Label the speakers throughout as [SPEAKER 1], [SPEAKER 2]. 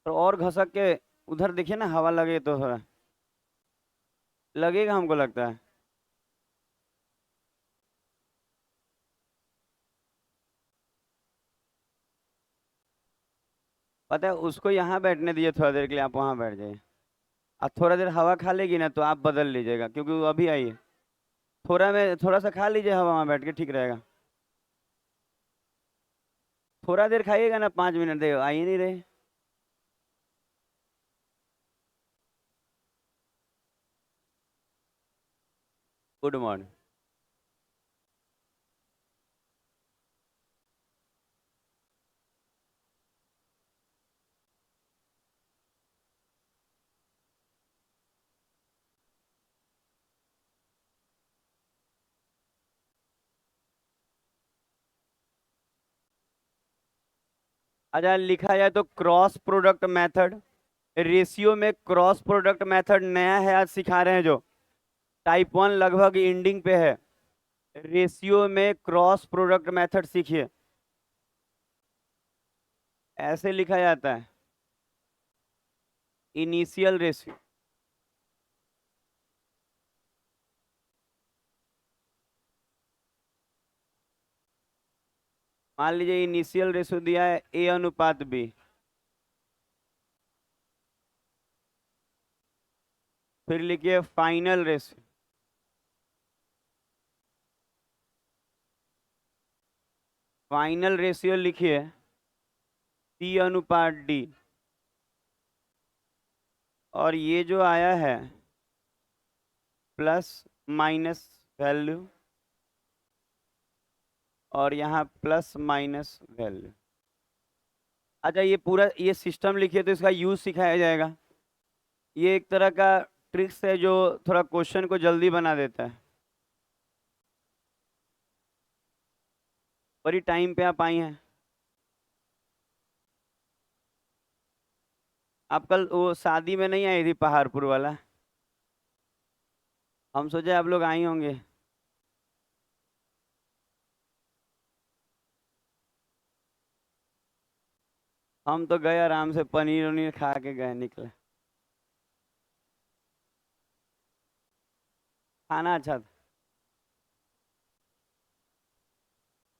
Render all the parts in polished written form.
[SPEAKER 1] तो और घसक के उधर देखिए ना, हवा लगे तो थोड़ा लगेगा, हमको लगता है। पता है, उसको यहाँ बैठने दीजिए थोड़ा देर के लिए, आप वहाँ बैठ जाइए। अब थोड़ा देर हवा खा लेगी ना तो आप बदल लीजिएगा, क्योंकि वो अभी आई है। थोड़ा सा खा लीजिए हवा, वहाँ बैठ के ठीक रहेगा। थोड़ा देर खाइएगा ना, 5 मिनट दे, आ ही नहीं रहे। Good morning. अच्छा, लिखा जाए तो क्रॉस प्रोडक्ट मेथड, रेशियो में क्रॉस प्रोडक्ट मेथड नया है, आज सिखा रहे हैं जो। टाइप 1 लगभग एंडिंग पे है। रेशियो में क्रॉस प्रोडक्ट मेथड सीखिए। ऐसे लिखा जाता है, इनिशियल रेशियो। मान लीजिए इनिशियल रेशियो दिया है A/B। फिर लिखिए फाइनल रेशियो। फाइनल रेशियो लिखिए C/D। और ये जो आया है प्लस माइनस वैल्यू, और यहाँ प्लस माइनस वैल्यू। अच्छा, ये पूरा ये सिस्टम लिखिए तो इसका यूज सिखाया जाएगा। ये एक तरह का ट्रिक्स है जो थोड़ा क्वेश्चन को जल्दी बना देता है। बड़ी टाइम पे आप आई हैं। आप कल वो शादी में नहीं आई थी, पहाड़पुर वाला? हम सोचे आप लोग आई होंगे। हम तो गए आराम से, पनीर उनीर खा के गए, निकले। खाना अच्छा था।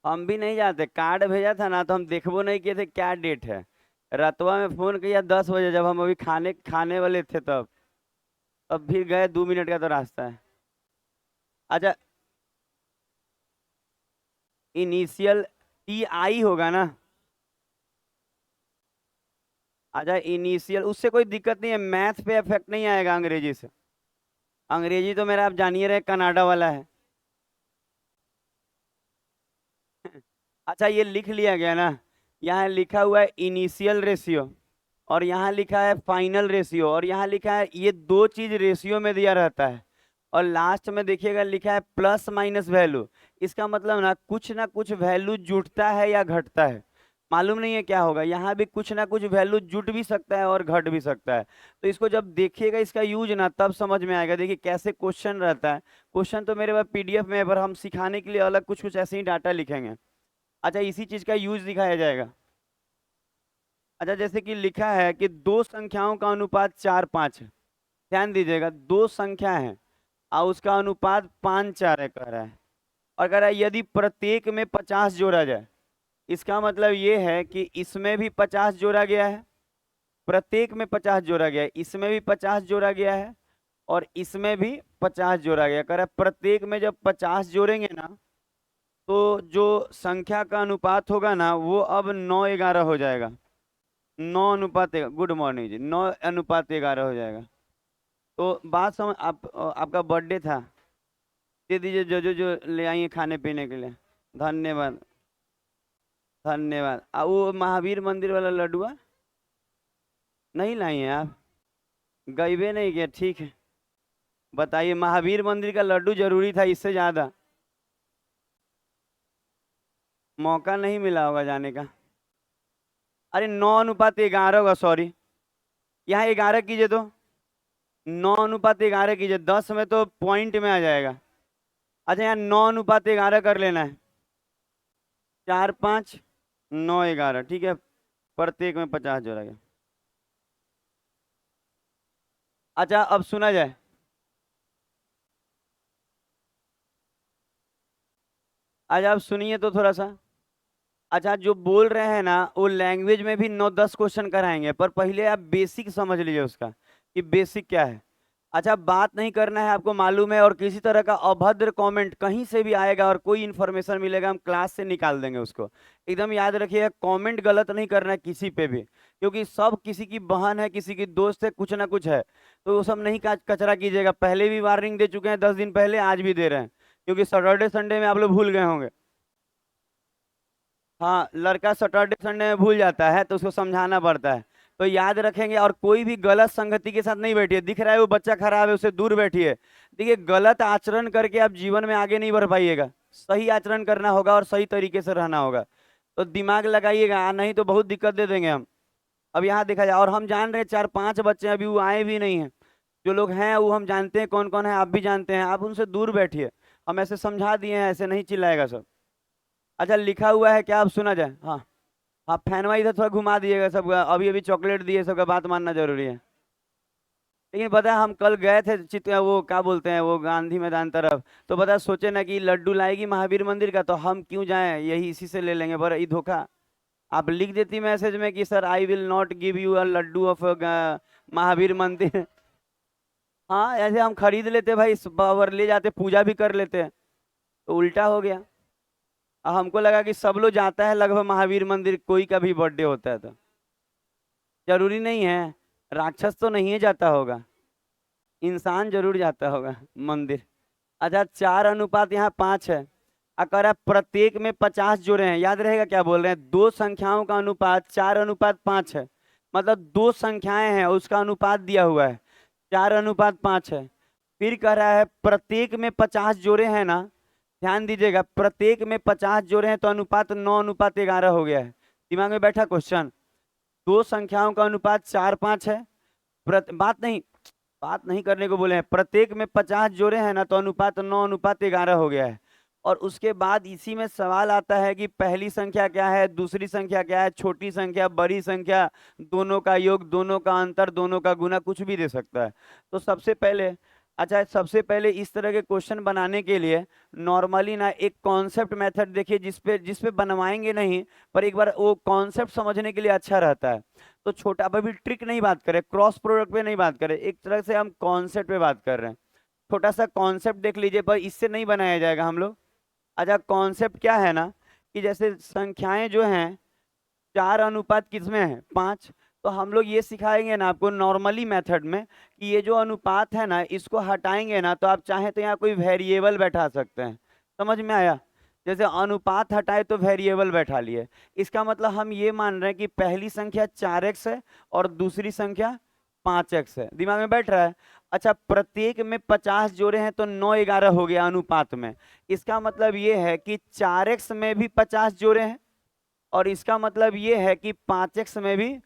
[SPEAKER 1] हम भी नहीं जाते, कार्ड भेजा था ना तो हम देखबो नहीं किए थे क्या डेट है। रतवा में फोन किया 10 बजे, जब हम अभी खाने खाने वाले थे तब फिर गए, 2 मिनट का तो रास्ता है। अच्छा, इनिशियल TI होगा ना? अच्छा, इनिशियल, उससे कोई दिक्कत नहीं है, मैथ पे इफेक्ट नहीं आएगा अंग्रेजी से। अंग्रेजी तो मेरा आप जानिए रहे, कनाडा वाला है। अच्छा, ये लिख लिया गया ना? यहाँ लिखा हुआ है इनिशियल रेशियो, और यहाँ लिखा है फाइनल रेशियो, और यहाँ लिखा है, ये दो चीज रेशियो में दिया रहता है। और लास्ट में देखिएगा लिखा है प्लस माइनस वैल्यू। इसका मतलब ना कुछ वैल्यू जुटता है या घटता है। मालूम नहीं है क्या होगा, यहाँ भी कुछ ना कुछ वैल्यू जुट भी सकता है और घट भी सकता है। तो इसको जब देखिएगा इसका यूज ना, तब समझ में आएगा। देखिए कैसे क्वेश्चन रहता है। क्वेश्चन तो मेरे पास PDF में है, पर हम सिखाने के लिए अलग कुछ कुछ ऐसे ही डाटा लिखेंगे। अच्छा, इसी चीज का यूज दिखाया जाएगा। अच्छा, जैसे कि लिखा है कि दो संख्याओं का अनुपात 4:5 है। ध्यान दीजिएगा, दो संख्या है और उसका अनुपात 5:4 है, कह रहा है। और कह रहा है यदि प्रत्येक में 50 जोड़ा जाए, इसका मतलब ये है कि इसमें भी 50 जोड़ा गया है, प्रत्येक में 50 जोड़ा गया है, इसमें भी 50 जोड़ा गया है, और इसमें भी 50 जोड़ा गया। कह रहा है प्रत्येक में जब 50 जोड़ेंगे ना, तो जो संख्या का अनुपात होगा ना, वो अब 9:11 हो जाएगा। 9:11। गुड मॉर्निंग जी, 9:11 हो जाएगा। तो बात समझ, आपका बर्थडे था, दे दीजिए जो जो जो ले आइए खाने पीने के लिए। धन्यवाद। धन्यवाद। वो महावीर मंदिर वाला लड्डुआ नहीं लाई हैं आप? गईबे नहीं किया, ठीक है। बताइए, महावीर मंदिर का लड्डू जरूरी था इससे ज्यादा? मौका नहीं मिला होगा जाने का। अरे 9:11 होगा, सॉरी। यहाँ 11 कीजिए तो। 9:11 कीजिए, 10 में तो पॉइंट में आ जाएगा। अच्छा, यहाँ 9:11 कर लेना है। 4, 5, 9, 11, ठीक है। प्रत्येक में 50 जोड़ा गया। अच्छा अब सुना जाए। अच्छा अब सुनिए तो थोड़ा सा। अच्छा जो बोल रहे हैं ना वो लैंग्वेज में भी 9-10 क्वेश्चन कराएंगे, पर पहले आप बेसिक समझ लीजिए उसका कि बेसिक क्या है। अच्छा बात नहीं करना है आपको मालूम है, और किसी तरह का अभद्र कमेंट कहीं से भी आएगा और कोई इन्फॉर्मेशन मिलेगा हम क्लास से निकाल देंगे उसको। एकदम याद रखिए, कमेंट गलत नहीं करना है किसी पे भी, क्योंकि सब किसी की बहन है, किसी की दोस्त है, कुछ ना कुछ है। तो वो सब नहीं कचरा कीजिएगा। पहले भी वार्निंग दे चुके हैं 10 दिन पहले, आज भी दे रहे हैं, क्योंकि सैटरडे संडे में आप लोग भूल गए होंगे। हाँ लड़का सैटरडे संडे में भूल जाता है तो उसको समझाना पड़ता है। तो याद रखेंगे, और कोई भी गलत संगति के साथ नहीं बैठिए। दिख रहा है वो बच्चा खराब है, उससे दूर बैठिए। देखिए गलत आचरण करके आप जीवन में आगे नहीं बढ़ पाइएगा। सही आचरण करना होगा और सही तरीके से रहना होगा। तो दिमाग लगाइएगा, नहीं तो बहुत दिक्कत दे देंगे हम। अब यहाँ देखा जाए, और हम जान रहे हैं 4-5 बच्चे अभी वो आए भी नहीं हैं। जो लोग हैं वो हम जानते हैं कौन कौन है, आप भी जानते हैं, आप उनसे दूर बैठिए। हम ऐसे समझा दिए हैं, ऐसे नहीं चिल्लाएगा सब। अच्छा लिखा हुआ है क्या, आप सुना जाए। हाँ। हाँ फैनवा इधर थोड़ा घुमा दिएगा सबका, अभी अभी चॉकलेट दिए, सबका बात मानना जरूरी है। लेकिन पता है हम कल गए थे वो क्या बोलते हैं वो गांधी मैदान तरफ, तो पता है सोचे ना कि लड्डू लाएगी महावीर मंदिर का, तो हम क्यों जाएं, यही इसी से ले लेंगे, पर ये धोखा। आप लिख देती मैसेज में कि sir I will not give you a laddu of Mahavir Mandir. हाँ ऐसे हम खरीद लेते भाई, और ले जाते पूजा भी कर लेते, तो उल्टा हो गया। अब हमको लगा कि सब लोग जाता है लगभग महावीर मंदिर, कोई का भी बर्थडे होता है तो जरूरी नहीं है। राक्षस तो नहीं है जाता होगा, इंसान जरूर जाता होगा मंदिर। अच्छा 4 अनुपात यहाँ 5 है। अगर आप प्रत्येक में 50 जोड़े हैं, याद रहेगा क्या बोल रहे हैं, दो संख्याओं का अनुपात 4 अनुपात 5 है। मतलब दो संख्याएं हैं उसका अनुपात दिया हुआ है, 4 अनुपात 5 है। फिर कह रहा है प्रत्येक में 50 जोड़े हैं ना, ध्यान दीजिएगा, प्रत्येक में 50 जोड़े हैं तो अनुपात 9 अनुपात 11 हो गया है। दिमाग में बैठा क्वेश्चन। दो संख्याओं का अनुपात 4-5 है। बात नहीं करने को बोले हैं, प्रत्येक में 50 जोड़े हैं ना तो अनुपात 9 अनुपात 11 हो गया है। और उसके बाद इसी में सवाल आता है कि पहली संख्या क्या है, दूसरी संख्या क्या है, छोटी संख्या, बड़ी संख्या, दोनों का योग, दोनों का अंतर, दोनों का गुना, कुछ भी दे सकता है। तो सबसे पहले, अच्छा सबसे पहले इस तरह के क्वेश्चन बनाने के लिए नॉर्मली ना एक कॉन्सेप्ट मेथड देखिए, जिसपे बनवाएंगे नहीं, पर एक बार वो कॉन्सेप्ट समझने के लिए अच्छा रहता है। तो छोटा, अभी ट्रिक नहीं बात करें, क्रॉस प्रोडक्ट पे नहीं बात करें, एक तरह से हम कॉन्सेप्ट पे बात कर रहे हैं। छोटा सा कॉन्सेप्ट देख लीजिए, पर इससे नहीं बनाया जाएगा हम लोग। अच्छा कॉन्सेप्ट क्या है ना, कि जैसे संख्याएं जो हैं 4 अनुपात किसमें है, 5। तो हम लोग ये सिखाएंगे ना आपको नॉर्मली मेथड में, कि ये जो अनुपात है ना इसको हटाएंगे ना तो आप चाहें तो यहाँ कोई वेरिएबल बैठा सकते हैं। समझ में आया। जैसे अनुपात हटाए तो वेरिएबल बैठा लिए, इसका मतलब हम ये मान रहे हैं कि पहली संख्या 4x है और दूसरी संख्या 5x है। दिमाग में बैठ रहा है। अच्छा प्रत्येक में 50 जोड़े हैं तो 9-11 हो गया अनुपात में। इसका मतलब ये है कि 4x में भी 50 जोड़े हैं, और इसका मतलब ये है कि 5x में भी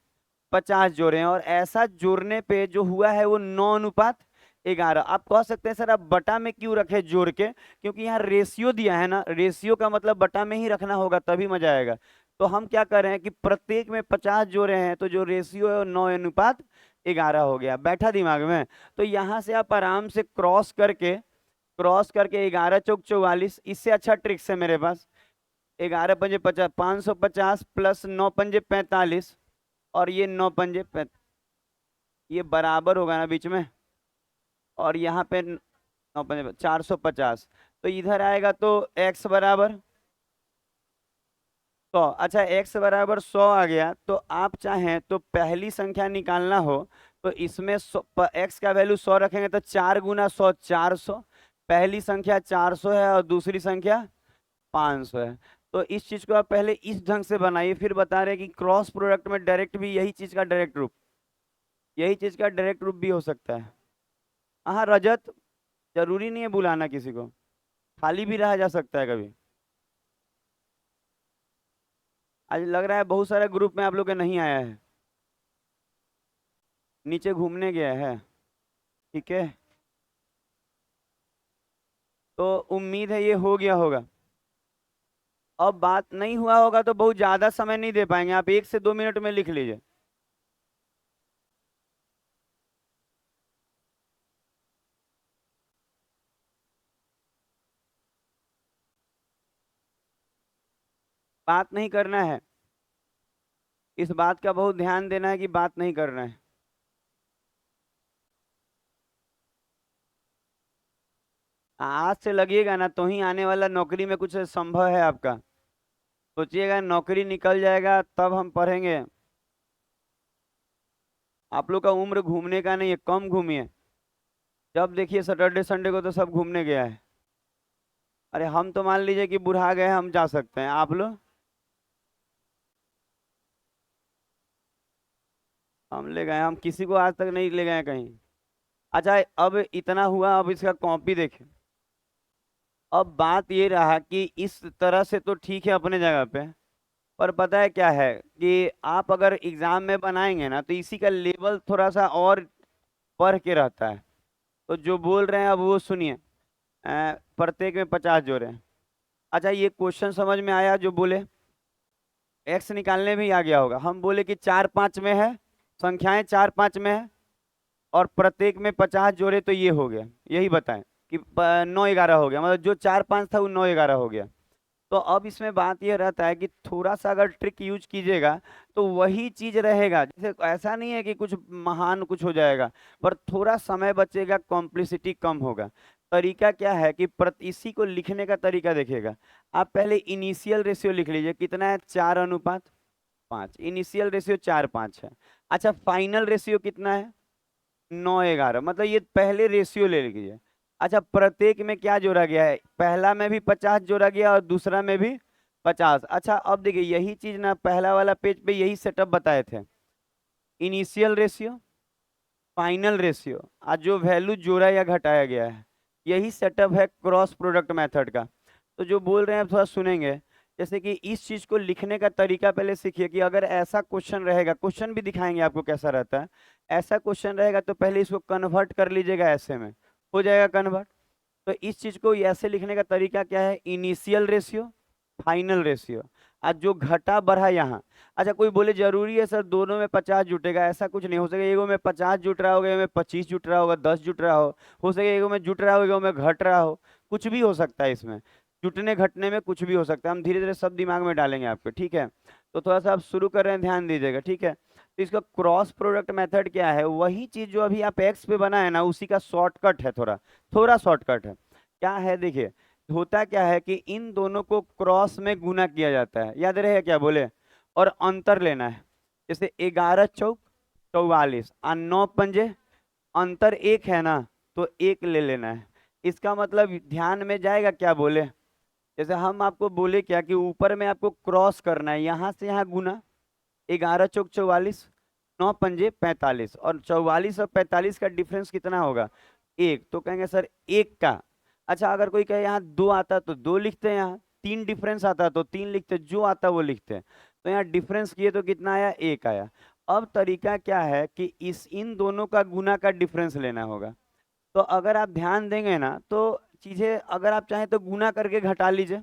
[SPEAKER 1] 50 जोड़े हैं, और ऐसा जोड़ने पे जो हुआ है वो 9 अनुपात 11। आप कह सकते हैं सर आप बटा में क्यों रखे जोड़ के, क्योंकि यहाँ रेशियो दिया है ना, रेशियो का मतलब बटा में ही रखना होगा तभी मजा आएगा। तो हम क्या कर रहे हैं कि प्रत्येक में 50 जोड़े हैं तो जो रेशियो है वो 9 अनुपात 11 हो गया, बैठा दिमाग में। तो यहाँ से आप आराम से क्रॉस करके 11 चौक 44, इससे अच्छा ट्रिक्स है मेरे पास। 11 पंजे 50, 550 प्लस 9 पंजे 45, और ये 9 पंजे 45, ये बराबर होगा ना बीच में, और यहाँ पे 9 पंजे 450। तो इधर आएगा तो x बराबर 100। अच्छा x बराबर 100 आ गया, तो आप चाहें तो पहली संख्या निकालना हो तो इसमें x का वैल्यू 100 रखेंगे तो 4 गुना 100 400। पहली संख्या 400 है और दूसरी संख्या 500 है। तो इस चीज को आप पहले इस ढंग से बनाइए, फिर बता रहे हैं कि क्रॉस प्रोडक्ट में डायरेक्ट भी यही चीज का डायरेक्ट रूप भी हो सकता है। हाँ रजत, जरूरी नहीं है बुलाना किसी को, खाली भी रहा जा सकता है कभी। आज लग रहा है बहुत सारे ग्रुप में आप लोग के नहीं आया है, नीचे घूमने गया है। ठीक है, तो उम्मीद है ये हो गया होगा। अब बात नहीं हुआ होगा तो बहुत ज्यादा समय नहीं दे पाएंगे, आप 1 से 2 मिनट में लिख लीजिए। बात नहीं करना है, इस बात का बहुत ध्यान देना है कि बात नहीं करना है। आज से लगिएगा ना तो ही आने वाला नौकरी में कुछ संभव है आपका। सोचिएगा नौकरी निकल जाएगा तब हम पढ़ेंगे। आप लोग का उम्र घूमने का नहीं है, कम घूमिए। जब देखिए सैटरडे संडे को तो सब घूमने गया है। अरे हम तो मान लीजिए कि बुढ़ा गए हम जा सकते हैं, आप लोग? हम ले गए, हम किसी को आज तक नहीं ले गए कहीं। अच्छा, अब इतना हुआ, अब इसका कॉपी देखें। अब बात ये रहा कि इस तरह से तो ठीक है अपने जगह पे, पर पता है क्या है कि आप अगर एग्जाम में बनाएंगे ना तो इसी का लेवल थोड़ा सा और बढ़ के रहता है। तो जो बोल रहे हैं अब वो सुनिए। प्रत्येक में 50 जोड़े। अच्छा, ये क्वेश्चन समझ में आया जो बोले? एक्स निकालने भी आ गया होगा। हम बोले कि 4 5 में है, संख्याएं 4 5 में है, और प्रत्येक में 50 जोड़े तो ये हो गया। यही बताएं कि 9 11 हो गया, मतलब जो 4 5 था वो 9 11 हो गया। तो अब इसमें बात यह रहता है कि थोड़ा सा अगर ट्रिक यूज कीजिएगा तो वही चीज रहेगा। जैसे ऐसा नहीं है कि कुछ महान कुछ हो जाएगा, पर थोड़ा समय बचेगा, कॉम्प्लिसिटी कम होगा। तरीका क्या है कि इसी को लिखने का तरीका देखिएगा। आप पहले इनिशियल रेशियो लिख लीजिए, कितना है? 4:5। इनिशियल रेशियो 4 5 है। अच्छा, फाइनल रेशियो कितना है? 9 11, मतलब ये पहले रेशियो ले लीजिए। अच्छा, प्रत्येक में क्या जोड़ा गया है? पहला में भी 50 जोड़ा गया और दूसरा में भी 50। अच्छा, अब देखिए यही चीज ना पहला वाला पेज पे यही सेटअप बताए थे। इनिशियल रेशियो, फाइनल रेशियो, आज जो वैल्यू जोड़ा या घटाया गया है, यही सेटअप है क्रॉस प्रोडक्ट मेथड का। तो जो बोल रहे हैं थोड़ा सुनेंगे। जैसे कि इस चीज को लिखने का तरीका पहले सीखिए कि अगर ऐसा क्वेश्चन रहेगा, क्वेश्चन भी दिखाएंगे आपको कैसा रहता है। ऐसा क्वेश्चन रहेगा तो पहले इसको कन्वर्ट कर लीजिएगा, ऐसे में हो जाएगा कन्वर्ट। तो इस चीज को ऐसे लिखने का तरीका क्या है? Initial ratio, final ratio. आज जो घटा बढ़ा यहाँ। अच्छा, कोई बोले जरूरी है सर दोनों में 50 जुटेगा? ऐसा कुछ नहीं हो सकेगा। एगो में 50 जुट रहा होगा, एगो में 25 जुट रहा होगा, 10 जुट रहा हो सके एगो में जुट रहा हो, एगो में घट रहा हो। कुछ भी हो सकता है इसमें, जुटने घटने में कुछ भी हो सकता है। हम धीरे धीरे सब दिमाग में डालेंगे आपके, ठीक है? तो थोड़ा सा आप शुरू कर रहे हैं, ध्यान दीजिएगा, ठीक है? तो इसका क्रॉस प्रोडक्ट मेथड क्या है? वही चीज जो अभी आप एक्स पे बना है ना, उसी का शॉर्टकट है, थोड़ा थोड़ा शॉर्टकट है। क्या है देखिए, होता क्या है कि इन दोनों को क्रॉस में गुना किया जाता है, याद रहे क्या बोले? और अंतर लेना है। जैसे 11 चौक 44 और 9 पंजे, अंतर एक है ना, तो एक ले लेना है। इसका मतलब ध्यान में जाएगा क्या बोले? जैसे हम आपको बोले क्या कि ऊपर में आपको क्रॉस करना है, यहाँ से यहाँ गुना। 11 चौक 44, 9 पंजे 45, और 44 और 45 का डिफरेंस कितना होगा? एक। तो कहेंगे सर एक का। अच्छा, अगर कोई कहे यहाँ 2 आता तो 2 लिखते हैं, यहाँ 3 डिफरेंस आता तो 3 लिखते, जो आता वो लिखते हैं। तो यहाँ डिफरेंस किए तो कितना आया? एक आया। अब तरीका क्या है कि इस इन दोनों का गुना का डिफरेंस लेना होगा। तो अगर आप ध्यान देंगे ना तो चीजें, अगर आप चाहें तो गुना करके घटा लीजिए,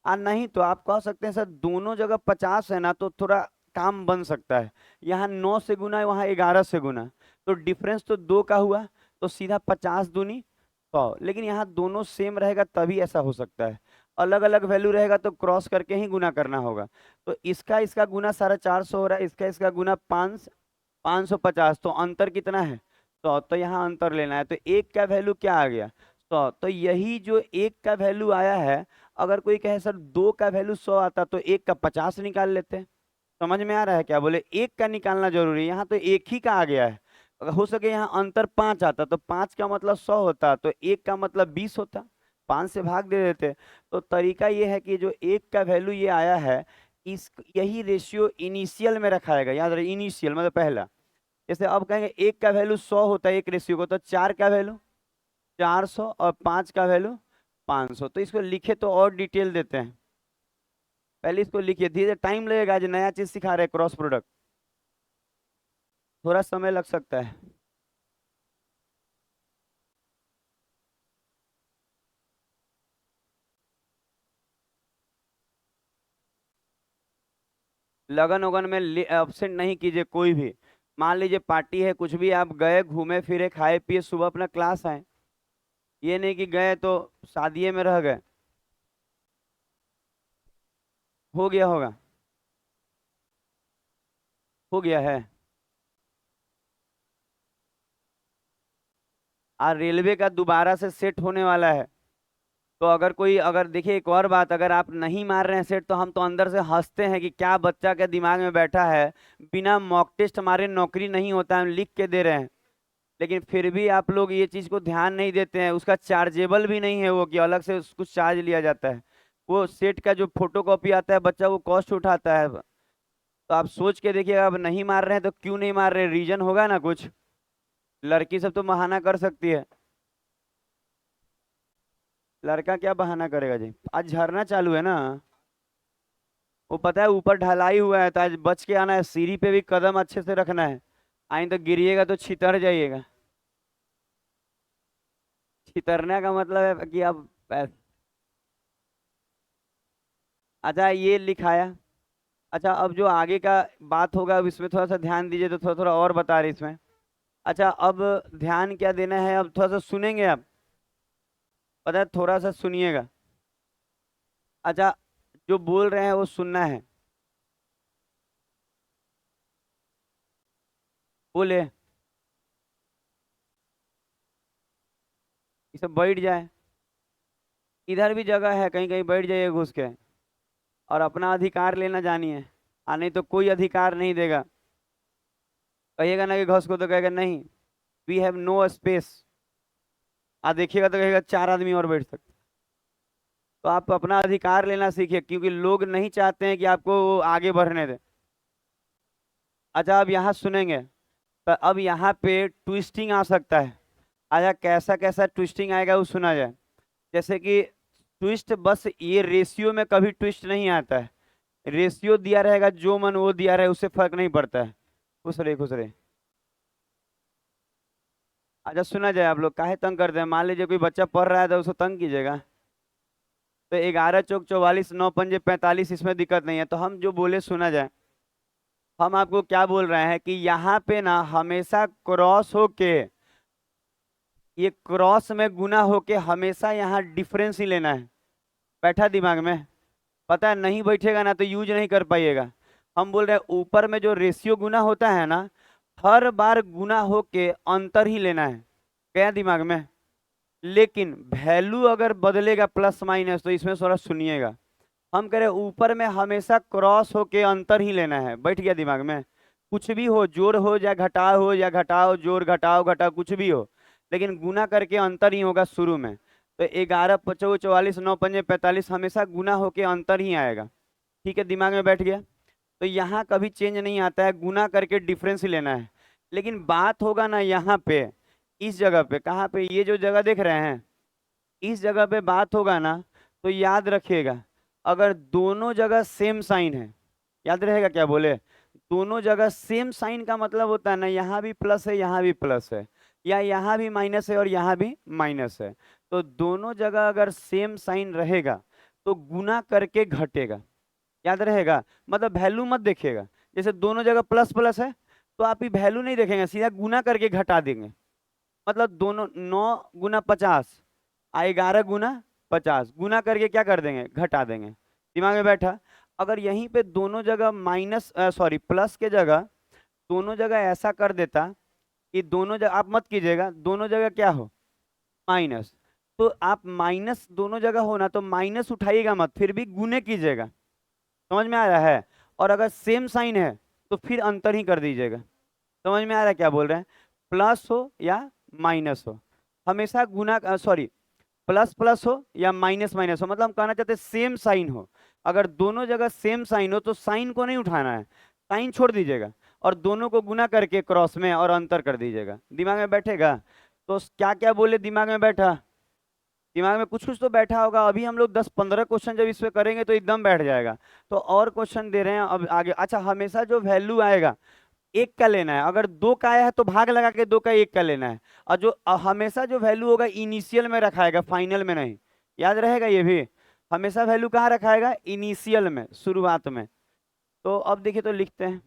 [SPEAKER 1] और नहीं तो आप कह सकते हैं सर दोनों जगह 50 है ना तो थोड़ा काम बन सकता है। यहाँ 9 से गुना है, वहाँ 11 से गुना, तो डिफरेंस तो 2 का हुआ, तो सीधा 50 दूनी 100। लेकिन यहाँ दोनों सेम रहेगा तभी ऐसा हो सकता है। अलग अलग वैल्यू रहेगा तो क्रॉस करके ही गुना करना होगा। तो इसका इसका गुना 450 हो रहा है, इसका इसका गुना 550, तो अंतर कितना है? 100। तो यहाँ अंतर लेना है, तो एक का वैल्यू क्या आ गया? 100। तो यही जो एक का वैल्यू आया है, अगर कोई कहे सर 2 का वैल्यू 100 आता तो एक का 50 निकाल लेते हैं। समझ में आ रहा है क्या बोले? एक का निकालना जरूरी है, यहाँ तो एक ही का आ गया है। अगर हो सके यहाँ अंतर 5 आता तो 5 का मतलब 100 होता, तो एक का मतलब 20 होता, 5 से भाग दे देते। तो तरीका ये है कि जो एक का वैल्यू ये आया है, इस यही रेशियो इनिशियल में रखाएगा। याद रहे, इनिशियल मतलब पहला। जैसे अब कहेंगे एक का वैल्यू 100 होता है एक रेशियो को, तो 4 का वैल्यू 400 और 5 का वैल्यू 500। तो इसको लिखे तो और डिटेल देते हैं। पहले इसको लिखिए, धीरे टाइम लगेगा, जो नया चीज सिखा रहे हैं क्रॉस प्रोडक्ट, थोड़ा समय लग सकता है। लगन उगन में एब्सेंट नहीं कीजिए कोई भी। मान लीजिए पार्टी है, कुछ भी, आप गए, घूमे फिरे, खाए पिए, सुबह अपना क्लास आए। ये नहीं कि गए तो शादिये में रह गए। हो गया होगा, हो गया है। और रेलवे का दोबारा से सेट होने वाला है। तो अगर कोई, अगर देखिए एक और बात, अगर आप नहीं मार रहे हैं सेट तो हम तो अंदर से हंसते हैं कि क्या बच्चा के दिमाग में बैठा है। बिना मॉक टेस्ट हमारे नौकरी नहीं होता है, हम लिख के दे रहे हैं। लेकिन फिर भी आप लोग ये चीज को ध्यान नहीं देते हैं, उसका चार्जेबल भी नहीं है वो, कि अलग से कुछ चार्ज लिया जाता है। वो सेट का जो फोटो कॉपी आता है बच्चा वो कॉस्ट उठाता है। तो आप सोच के देखिए, अब नहीं मार रहे हैं तो क्यों नहीं मार रहे, रीजन होगा ना कुछ। लड़की सब तो बहाना कर सकती है, लड़का क्या बहाना करेगा जी। आज झरना चालू है ना, वो पता है ऊपर ढलाई हुआ है तो आज बच के आना है, सीढ़ी पे भी कदम अच्छे से रखना है। आई तो गिरिएगा तो छितर जाइएगा। छितरने का मतलब है कि अब अच्छा ये लिखाया। अच्छा अब जो आगे का बात होगा अब इसमें थोड़ा सा ध्यान दीजिए, तो थोड़ा थोड़ा और बता रहे इसमें। अच्छा अब ध्यान क्या देना है, अब थोड़ा सा सुनेंगे आप, पता है थोड़ा सा सुनिएगा। अच्छा, जो बोल रहे हैं वो सुनना है। बोले, ये सब बैठ जाए, इधर भी जगह है, कहीं कहीं बैठ जाइए घुस के। और अपना अधिकार लेना जानिए, नहीं तो कोई अधिकार नहीं देगा। कहिएगा ना कि घुस को, तो कहेगा नहीं, वी हैव नो स्पेस। देखिएगा तो कहेगा 4 आदमी और बैठ सकते। तो आप अपना अधिकार लेना सीखिए, क्योंकि लोग नहीं चाहते हैं कि आपको आगे बढ़ने दें। अच्छा अब यहाँ सुनेंगे, तो अब यहाँ पे ट्विस्टिंग आ सकता है। अच्छा कैसा कैसा ट्विस्टिंग आएगा वो सुना जाए। जैसे कि ट्विस्ट, बस ये रेशियो में कभी ट्विस्ट नहीं आता है। रेशियो दिया रहेगा, जो मन वो दिया रहे, उससे फर्क नहीं पड़ता है। खुश रहे खुश रहे। अच्छा सुना जाए, आप लोग काहे तंग करते हैं, मान लीजिए कोई बच्चा पढ़ रहा है तो उसको तंग कीजिएगा। तो 11 चौक 44 9 पंजे 45, इसमें दिक्कत नहीं है, तो हम जो बोले सुना जाए। हम आपको क्या बोल रहे हैं कि यहाँ पे ना हमेशा क्रॉस होके, ये क्रॉस में गुना होके हमेशा यहाँ डिफरेंस ही लेना है। बैठा दिमाग में, पता है नहीं बैठेगा ना तो यूज नहीं कर पाइएगा। हम बोल रहे हैं ऊपर में जो रेशियो गुना होता है ना, हर बार गुना होके अंतर ही लेना है। क्या दिमाग में। लेकिन वैल्यू अगर बदलेगा प्लस माइनस, तो इसमें थोड़ा सुनिएगा। हम कह रहे ऊपर में हमेशा क्रॉस होके अंतर ही लेना है, बैठ गया दिमाग में। कुछ भी हो, जोड़ हो या घटाव हो, या घटाओ जोड़ घटाओ घटाओ कुछ भी हो, लेकिन गुना करके अंतर ही होगा शुरू में। तो 11 5 44 9 पंजे 45 हमेशा गुना होके अंतर ही आएगा। ठीक है, दिमाग में बैठ गया। तो यहाँ कभी चेंज नहीं आता है, गुना करके डिफरेंस ही लेना है। लेकिन बात होगा ना यहाँ पे, इस जगह पे, कहाँ पे, ये जो जगह देख रहे हैं, इस जगह पे बात होगा ना, तो याद रखिएगा, अगर दोनों जगह सेम साइन है, याद रहेगा क्या बोले, दोनों जगह सेम साइन का मतलब होता है ना, यहाँ भी प्लस है यहाँ भी प्लस है, या यहाँ भी माइनस है और यहाँ भी माइनस है। तो दोनों जगह अगर सेम साइन रहेगा तो गुना करके घटेगा। याद रहेगा, मतलब वैल्यू मत देखिएगा। जैसे दोनों जगह प्लस प्लस है, तो आप ये वैल्यू नहीं देखेंगे, सीधा गुना करके घटा देंगे। मतलब दोनों 9 गुना 50, 11 गुना 50, गुना करके क्या कर देंगे, घटा देंगे। दिमाग में बैठा। अगर यहीं पे दोनों जगह माइनस, सॉरी प्लस के जगह, दोनों जगह ऐसा कर देता कि दोनों जगह, आप मत कीजिएगा, दोनों जगह क्या हो, माइनस। तो आप माइनस दोनों जगह हो ना, तो माइनस उठाइएगा मत, फिर भी गुने कीजिएगा। समझ में आ रहा है। और अगर सेम साइन है तो फिर अंतर ही कर दीजिएगा। समझ में आ रहा है क्या बोल रहे हैं। प्लस हो या माइनस हो, हमेशा गुना, सॉरी, प्लस प्लस हो या माइनस माइनस हो, मतलब हम कहना चाहते हैं सेम साइन हो। अगर दोनों जगह सेम साइन हो तो साइन को नहीं उठाना है, साइन छोड़ दीजिएगा, और दोनों को गुना करके क्रॉस में और अंतर कर दीजिएगा। दिमाग में बैठेगा। तो क्या क्या बोले, दिमाग में बैठा, दिमाग में कुछ कुछ तो बैठा होगा। अभी हम लोग 10 15 क्वेश्चन जब इस पे करेंगे तो एकदम बैठ जाएगा। तो और क्वेश्चन दे रहे हैं अब आगे। अच्छा हमेशा जो वैल्यू आएगा एक का लेना है, अगर दो का आया है तो भाग लगा के दो का एक का लेना है। और जो हमेशा जो वैल्यू होगा इनिशियल में रखाएगा, फाइनल में नहीं। याद रहेगा ये भी, हमेशा वैल्यू कहाँ रखाएगा, इनिशियल में, शुरुआत में। तो अब देखिए, तो लिखते हैं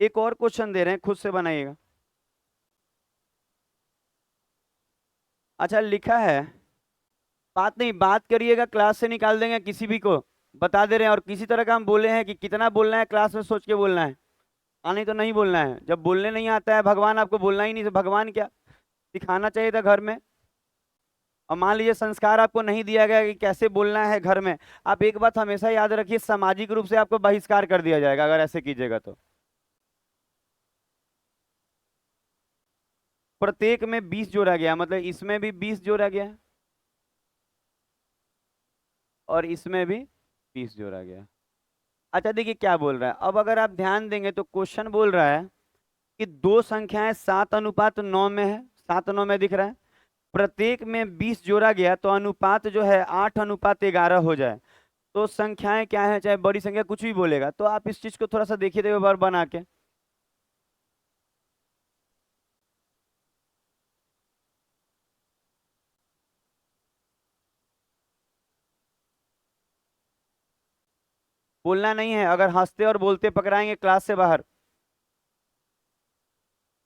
[SPEAKER 1] एक और क्वेश्चन दे रहे हैं, खुद से बनाइएगा। अच्छा लिखा है बात नहीं, बात करिएगा क्लास से निकाल देंगे किसी भी को, बता दे रहे हैं। और किसी तरह का हम बोले हैं कि कितना बोलना है क्लास में सोच के बोलना है, नहीं तो नहीं बोलना है। जब बोलने नहीं आता है, भगवान आपको बोलना ही नहीं, तो भगवान क्या सिखाना चाहिए था घर में। और मान लीजिए संस्कार आपको नहीं दिया गया कि कैसे बोलना है घर में, आप एक बात हमेशा याद रखिए, सामाजिक रूप से आपको बहिष्कार कर दिया जाएगा अगर ऐसे कीजिएगा तो। प्रत्येक में 20 जोड़ा गया, मतलब इसमें भी 20 जोड़ा गया और इसमें भी 20 जोड़ा गया। अच्छा देखिए क्या बोल रहा है, अब अगर आप ध्यान देंगे तो क्वेश्चन बोल रहा है कि दो संख्याएं 7:9 में है, 7:9 में दिख रहा है, प्रत्येक में 20 जोड़ा गया तो अनुपात जो है 8:11 हो जाए। तो संख्याएं क्या है, चाहे बड़ी संख्या कुछ भी बोलेगा, तो आप इस चीज को थोड़ा सा देखिए तो एक बार बना के। बोलना नहीं है, अगर हंसते और बोलते पकड़ाएंगे क्लास से बाहर।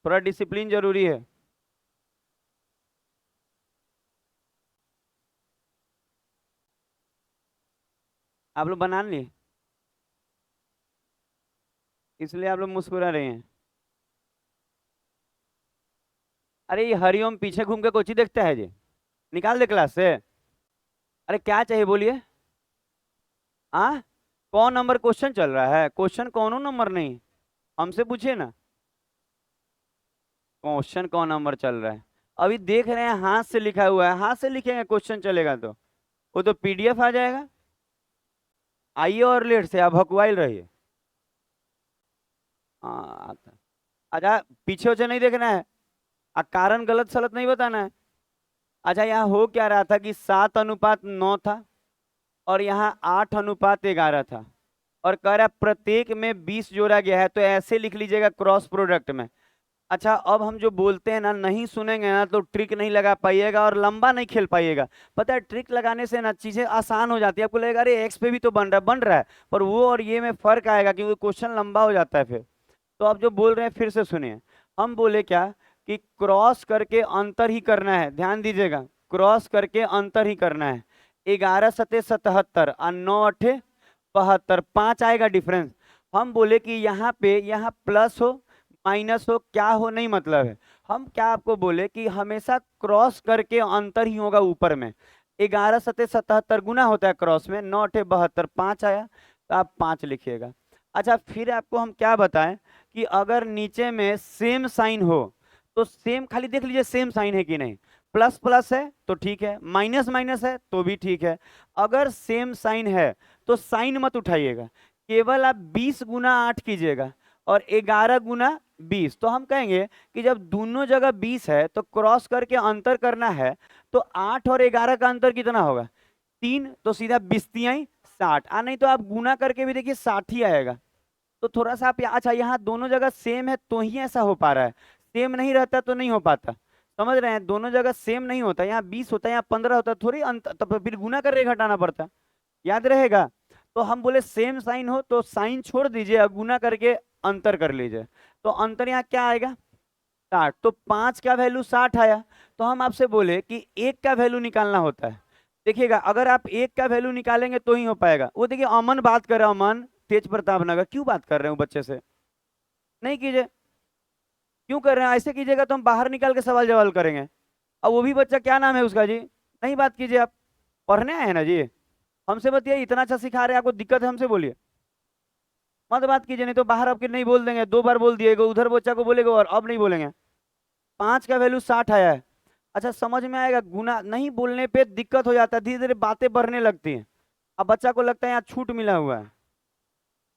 [SPEAKER 1] थोड़ा डिसिप्लिन जरूरी है। आप लोग बना लिए, इसलिए आप लोग मुस्कुरा रहे हैं। अरे ये हरिओम पीछे घूम के कोची देखता है जी, निकाल दे क्लास से। अरे क्या चाहिए बोलिए। हाँ, कौन नंबर क्वेश्चन चल रहा है, क्वेश्चन कौन नंबर नहीं, हमसे पूछिए ना। क्वेश्चन कौन नंबर चल रहा है, अभी देख रहे हैं हाथ से लिखा हुआ है, हाथ से लिखेंगे क्वेश्चन चलेगा तो वो तो पीडीएफ आ जाएगा। आइए और लेट से आप हकवाइल रहिए। हाँ आता है। अच्छा पीछे उछे नहीं देखना है, कारण गलत सलत नहीं बताना है। अच्छा यहाँ हो क्या रहा था कि 7:9 था और यहाँ 8:11 था, और कह रहा है प्रत्येक में 20 जोड़ा गया है, तो ऐसे लिख लीजिएगा क्रॉस प्रोडक्ट में। अच्छा अब हम जो बोलते हैं ना, नहीं सुनेंगे ना तो ट्रिक नहीं लगा पाइएगा और लंबा नहीं खेल पाइएगा। पता है ट्रिक लगाने से ना चीजें आसान हो जाती है, आपको लगेगा अरे एक्स पे भी तो बन रहा है, पर वो और ये में फर्क आएगा क्योंकि क्वेश्चन लंबा हो जाता है फिर। तो आप जो बोल रहे हैं फिर से सुनिए, हम बोले क्या कि क्रॉस करके अंतर ही करना है, ध्यान दीजिएगा, क्रॉस करके अंतर ही करना है। 11×7=77 और 9×8=72, 5 आएगा डिफरेंस। हम बोले कि यहाँ पे यहाँ प्लस हो माइनस हो क्या हो नहीं मतलब है, हम क्या आपको बोले कि हमेशा क्रॉस करके अंतर ही होगा ऊपर में। 11×7=77 गुना होता है क्रॉस में, 9×8=72, 5 आया तो आप 5 लिखिएगा। अच्छा फिर आपको हम क्या बताएं कि अगर नीचे में सेम साइन हो तो सेम, खाली देख लीजिए सेम साइन है कि नहीं, प्लस प्लस है तो ठीक है, माइनस माइनस है तो भी ठीक है। अगर सेम साइन है तो साइन मत उठाइएगा, केवल आप 20×8 कीजिएगा और 11×20। तो हम कहेंगे कि जब दोनों जगह 20 है तो क्रॉस करके अंतर करना है, तो 8 और 11 का अंतर कितना होगा, 3, तो सीधा 20×3=60, नहीं तो आप गुना करके भी देखिए 60 ही आएगा। तो थोड़ा सा आप अच्छा यहाँ दोनों जगह सेम है तो ही ऐसा हो पा रहा है, सेम नहीं रहता तो नहीं हो पाता। समझ रहे हैं, दोनों जगह सेम नहीं होता, यहाँ 20 होता है यहाँ 15 होता है, थोड़ी अंतर, तो फिर गुना करके घटाना पड़ता है, याद रहेगा। तो हम बोले सेम साइन हो तो साइन छोड़ दीजिए और गुना करके अंतर कर लीजिए, तो अंतर यहाँ क्या आएगा 60, तो 5 का वैल्यू 60 आया। तो हम आपसे बोले कि 1 का वैल्यू निकालना होता है, देखिएगा अगर आप 1 का वैल्यू निकालेंगे तो ही हो पाएगा। वो देखिए अमन बात कर रहा है, अमन तेज प्रताप नगर, क्यों बात कर रहे हो बच्चे से, नहीं कीजिए, क्यों कर रहे हैं, ऐसे कीजिएगा तो हम बाहर निकाल के सवाल जवाब करेंगे। अब वो भी बच्चा, क्या नाम है उसका जी, नहीं बात कीजिए, आप पढ़ने आए हैं ना जी, हमसे बताइए, इतना अच्छा सिखा रहे हैं, आपको दिक्कत है हमसे बोलिए, मत बात कीजिए, नहीं तो बाहर आपके नहीं बोल देंगे, 2 बार बोल दिएगा, उधर बच्चा को बोलेगा और अब नहीं बोलेंगे। 5 का वैल्यू 60 आया है। अच्छा समझ में आएगा, गुना नहीं बोलने पे दिक्कत हो जाता है, धीरे धीरे बातें बढ़ने लगती हैं, अब बच्चा को लगता है यहाँ छूट मिला हुआ है।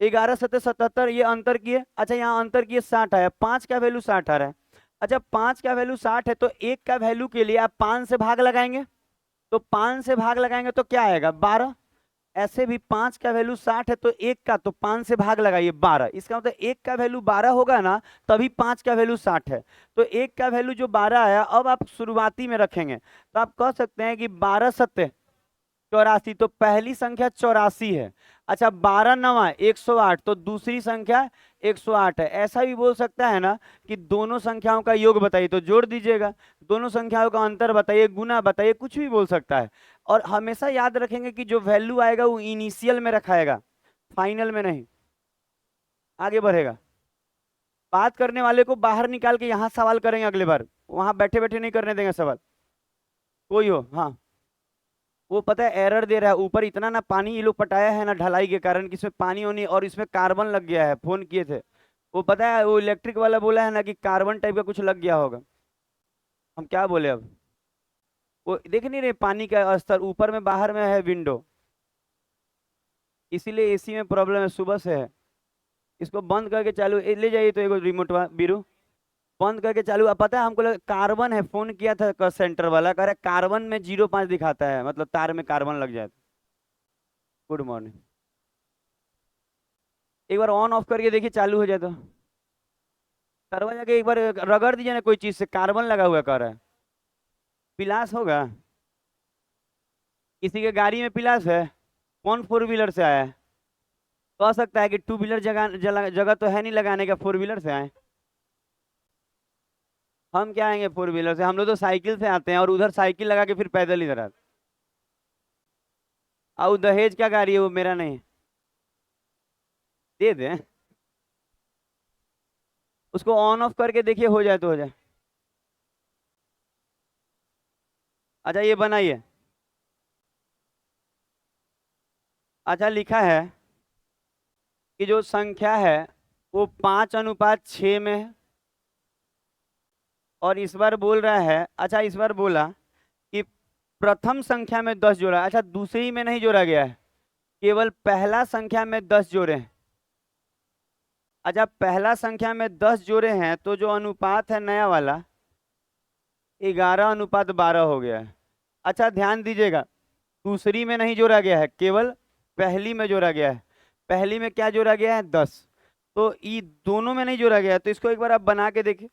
[SPEAKER 1] 11×7=77 ये अंतर किए, अच्छा यहाँ अंतर किए 60 आया, 5 का वैल्यू 60 आ रहा है। अच्छा 5 का वैल्यू 60 है तो 1 का वैल्यू के लिए आप 5 से भाग लगाएंगे, तो 5 से भाग लगाएंगे तो क्या आएगा 12। ऐसे भी 5 का वैल्यू 60 है तो 1 का, तो 5 से भाग लगाइए 12, इसका मतलब 1 का वैल्यू 12 होगा ना, तभी 5 का वैल्यू 60 है। तो 1 का वैल्यू जो 12 आया, अब आप शुरुआती में रखेंगे तो आप कह सकते हैं कि 12×7 84, तो पहली संख्या 84 है। अच्छा 12 9 108, तो दूसरी संख्या 108 है। ऐसा भी बोल सकता है ना कि दोनों संख्याओं का योग बताइए, तो जोड़ दीजिएगा। दोनों संख्याओं का अंतर बताइए, गुना बताइए, कुछ भी बोल सकता है। और हमेशा याद रखेंगे कि जो वैल्यू आएगा वो इनिशियल में रखाएगा, फाइनल में नहीं। आगे बढ़ेगा, बात करने वाले को बाहर निकाल के यहां सवाल करेंगे अगले बार, वहां बैठे बैठे नहीं करने देंगे सवाल, कोई हो। हाँ, वो पता है एरर दे रहा है, ऊपर इतना ना पानी ये लोग पटाया है ना ढलाई के कारण कि इसमें पानी होनी, और इसमें कार्बन लग गया है। फोन किए थे, वो पता है वो इलेक्ट्रिक वाला बोला है ना कि कार्बन टाइप का कुछ लग गया होगा। हम क्या बोले अब, वो देख नहीं रहे पानी का स्तर ऊपर में बाहर में है विंडो, इसीलिए एसी में प्रॉब्लम है, सुबह से है। इसको बंद करके चालू ले जाइए तो एगो रिमोट बीरू, बंद करके चालू। अब पता है हमको लगा कार्बन है, फोन किया था सेंटर वाला, कह रहा है कार्बन में 0.5 दिखाता है, मतलब तार में कार्बन लग जाए। गुड मॉर्निंग, एक बार ऑन ऑफ करके देखिए चालू हो जाए तो। दरवाजा के एक बार रगड़ दीजिए ना, कोई चीज से कार्बन लगा हुआ कह रहा है। पिलास होगा, किसी के गाड़ी में पिलास है, कौन फोर व्हीलर से आया है? कह सकता है कि टू व्हीलर जगह जगह तो है नहीं लगाने का, फोर व्हीलर से आए। हम क्या आएंगे फोर व्हीलर से, हम लोग तो साइकिल से आते हैं, और उधर साइकिल लगा के फिर पैदल इधर आते। और दहेज क्या गाड़ी है, वो मेरा नहीं है। दे दे, उसको ऑन ऑफ करके देखिए, हो जाए तो हो जाए। अच्छा ये बनाइए। अच्छा लिखा है कि जो संख्या है वो 5:6 में है, और इस बार बोल रहा है, अच्छा इस बार बोला कि प्रथम संख्या में 10 जोड़ा। अच्छा दूसरी में नहीं जोड़ा गया है, केवल पहला संख्या में 10 जोड़े हैं। अच्छा पहला संख्या में 10 जोड़े हैं, तो जो अनुपात है नया वाला 11:12 हो गया है। अच्छा ध्यान दीजिएगा, दूसरी में नहीं जोड़ा गया है, केवल पहली में जोड़ा गया है। पहली में क्या जोड़ा गया है, 10। तो ये दोनों में नहीं जोड़ा गया है, तो इसको एक बार आप बना के देखिए।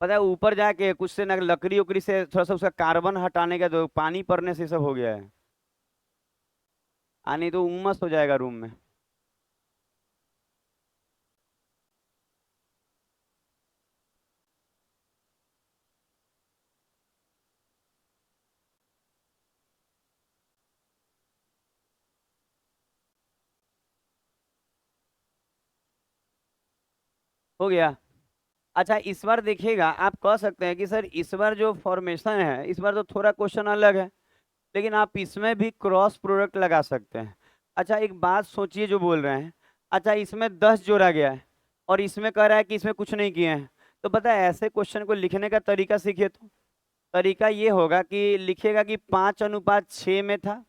[SPEAKER 1] पता है ऊपर जाके कुछ से ना लकड़ी उकड़ी से थोड़ा सा उसका कार्बन हटाने का, तो पानी पड़ने से सब हो गया है, आने तो उमस हो जाएगा रूम में। हो गया। अच्छा इस बार देखिएगा, आप कह सकते हैं कि सर इस बार जो फॉर्मेशन है इस बार तो थोड़ा क्वेश्चन अलग है, लेकिन आप इसमें भी क्रॉस प्रोडक्ट लगा सकते हैं। अच्छा एक बात सोचिए जो बोल रहे हैं, अच्छा इसमें 10 जोड़ा गया है और इसमें कह रहा है कि इसमें कुछ नहीं किए हैं, तो पता है ऐसे क्वेश्चन को लिखने का तरीका सीखिए। तो तरीका ये होगा कि लिखिएगा कि 5:6 में था,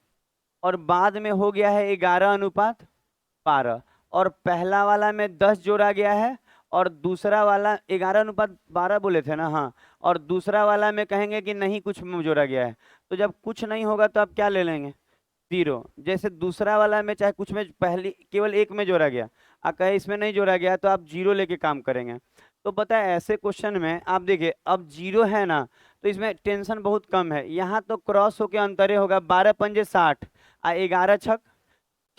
[SPEAKER 1] और बाद में हो गया है 11:12, और पहला वाला में 10 जोड़ा गया है, और दूसरा वाला 11:12 बोले थे ना, हाँ, और दूसरा वाला में कहेंगे कि नहीं कुछ में जोड़ा गया है। तो जब कुछ नहीं होगा तो आप क्या ले लेंगे, 0। जैसे दूसरा वाला में चाहे कुछ में पहली केवल एक में जोड़ा गया, आप कहे इसमें नहीं जोड़ा गया, तो आप 0 लेके काम करेंगे। तो पता है ऐसे क्वेश्चन में आप देखिए, अब 0 है ना, तो इसमें टेंशन बहुत कम है। यहाँ तो क्रॉस होके अंतरे होगा, 12×5 = 60, 11×6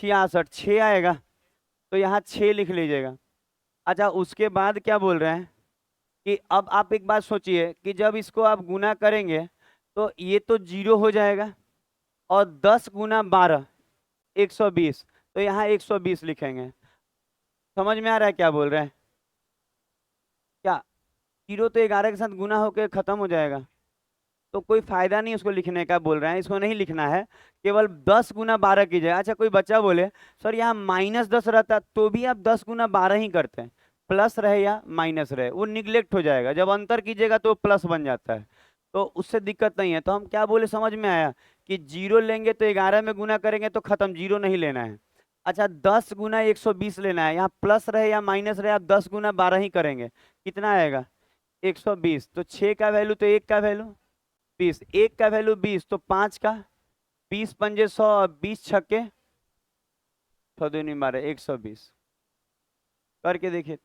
[SPEAKER 1] = 66, 6 आएगा, तो यहाँ 6 लिख लीजिएगा। अच्छा उसके बाद क्या बोल रहे हैं कि अब आप एक बात सोचिए कि जब इसको आप गुना करेंगे तो ये तो 0 हो जाएगा, और 10×12 120, तो यहाँ 120 लिखेंगे। समझ में आ रहा है क्या बोल रहे हैं? क्या 0 तो 11 के साथ गुना होकर खत्म हो जाएगा, तो कोई फायदा नहीं उसको लिखने का, बोल रहे हैं इसको नहीं लिखना है, केवल 10×12 कीजिए। अच्छा कोई बच्चा बोले सर यहाँ -10 रहता तो भी आप 10×12 ही करते हैं, प्लस रहे या माइनस रहे वो निग्लेक्ट हो जाएगा, जब अंतर कीजिएगा तो प्लस बन जाता है, तो उससे दिक्कत नहीं है। तो हम क्या बोले समझ में आया कि 0 लेंगे तो 11 में गुना करेंगे तो खत्म, 0 नहीं लेना है। अच्छा 10×120 लेना है, यहाँ प्लस रहे या माइनस रहे आप 10×12 ही करेंगे, कितना आएगा 120। तो 6 का वैल्यू तो 1 का वैल्यू 20, 1 का वैल्यू 20, तो 5 का 20×5 = 100, 20 छक्के 120। करके देखिए।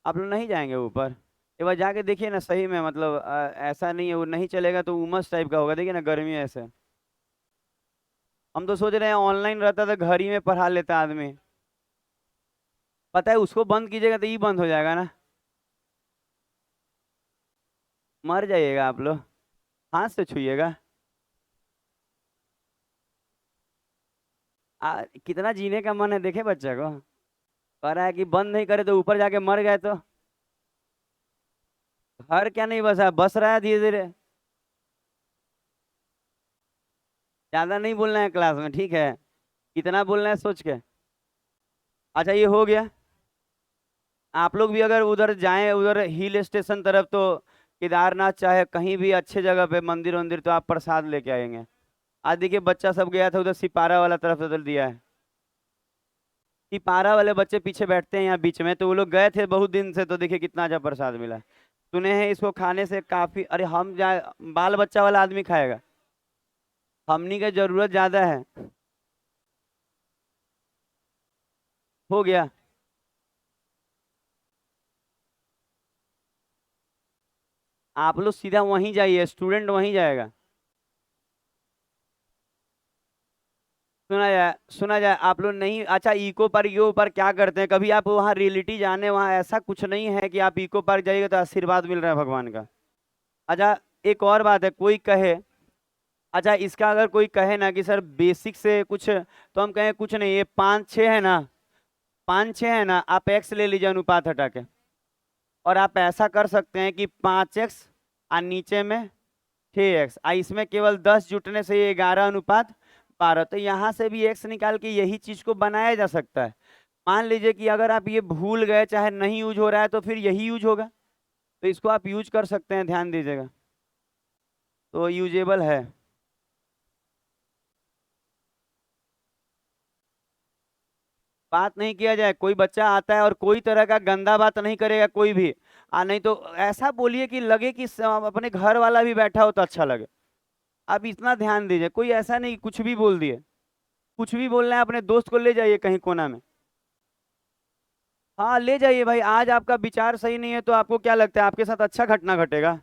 [SPEAKER 1] आप लोग नहीं जाएंगे ऊपर? एक बार जाके देखिए ना, सही में मतलब ऐसा नहीं है, वो नहीं चलेगा तो उमस टाइप का होगा, देखिए ना गर्मी ऐसे। हम तो सोच रहे हैं ऑनलाइन रहता तो घर ही में पढ़ा लेता आदमी। पता है उसको बंद कीजिएगा तो ये बंद हो जाएगा ना। मर जाइएगा आप लोग। हाथ से छूइएगा। कितना जीने का मन है देखे बच्चे को। कह रहा है कि बंद नहीं करे तो ऊपर जाके मर गए तो। घर क्या नहीं बसा, बस रहा है धीरे धीरे। ज्यादा नहीं बोलना है क्लास में, ठीक है? कितना बोलना है सोच के। अच्छा ये हो गया। आप लोग भी अगर उधर जाएं, उधर हिल स्टेशन तरफ, तो केदारनाथ चाहे कहीं भी अच्छे जगह पे मंदिर वंदिर, तो आप प्रसाद लेके आएंगे। आज देखिए बच्चा सब गया था उधर सिपारा वाला तरफ, उधर दिया है। सिपारा वाले बच्चे पीछे बैठते हैं यहाँ बीच में, तो वो लोग गए थे बहुत दिन से, तो देखिए कितना अच्छा प्रसाद मिला है। सुने हैं इसको खाने से काफी, अरे हम जाए, बाल बच्चा वाला आदमी खाएगा। हमनी का जरूरत ज्यादा है। हो गया। आप लोग सीधा वहीं जाइए, स्टूडेंट वहीं जाएगा। सुना जाए आप लोग नहीं। अच्छा इको पार्क, यो पार्क क्या करते हैं, कभी आप वहाँ रियलिटी जाने, वहाँ ऐसा कुछ नहीं है कि आप इको पार्क जाइएगा तो आशीर्वाद मिल रहा है भगवान का। अच्छा एक और बात है, कोई कहे, अच्छा इसका अगर कोई कहे ना कि सर बेसिक से कुछ, तो हम कहें कुछ नहीं, ये 5 6 है ना, 5 6 है ना, आप एक्स ले लीजिए अनुपात हटा के। और आप ऐसा कर सकते हैं कि 5x और नीचे में 6x, इसमें केवल 10 जुटने से ये 11:12, तो यहाँ से भी x निकाल के यही चीज को बनाया जा सकता है। मान लीजिए कि अगर आप ये भूल गए, चाहे नहीं यूज हो रहा है, तो फिर यही यूज होगा, तो इसको आप यूज कर सकते हैं, ध्यान दीजिएगा। तो यूजेबल है। बात नहीं किया जाए, कोई बच्चा आता है और कोई तरह का गंदा बात नहीं करेगा कोई भी। नहीं तो ऐसा बोलिए कि लगे कि अपने घर वाला भी बैठा हो तो अच्छा लगे। आप इतना ध्यान दीजिए, कोई ऐसा नहीं कुछ भी बोल दिए। कुछ भी बोलना है अपने दोस्त को ले जाइए कहीं कोना में। हाँ ले जाइए भाई, आज आपका विचार सही नहीं है तो आपको क्या लगता है आपके साथ अच्छा घटना घटेगा?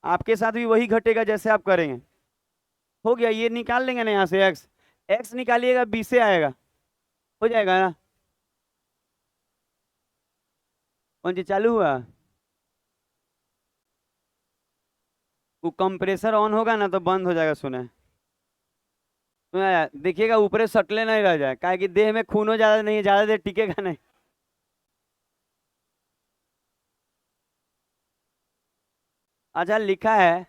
[SPEAKER 1] आपके साथ भी वही घटेगा जैसे आप करेंगे। हो गया, ये निकाल लेंगे ना यहाँ से एक्स। एक्स निकालिएगा 20 से आएगा। हो जाएगा ना? कौन चीज चालू हुआ? वो कंप्रेसर ऑन होगा ना तो बंद हो जाएगा, सुने। देखिएगा ऊपरे सटले नहीं रह जाए, काहे कि देह में खूनो ज्यादा नहीं है, ज्यादा देर टिकेगा नहीं। अच्छा लिखा है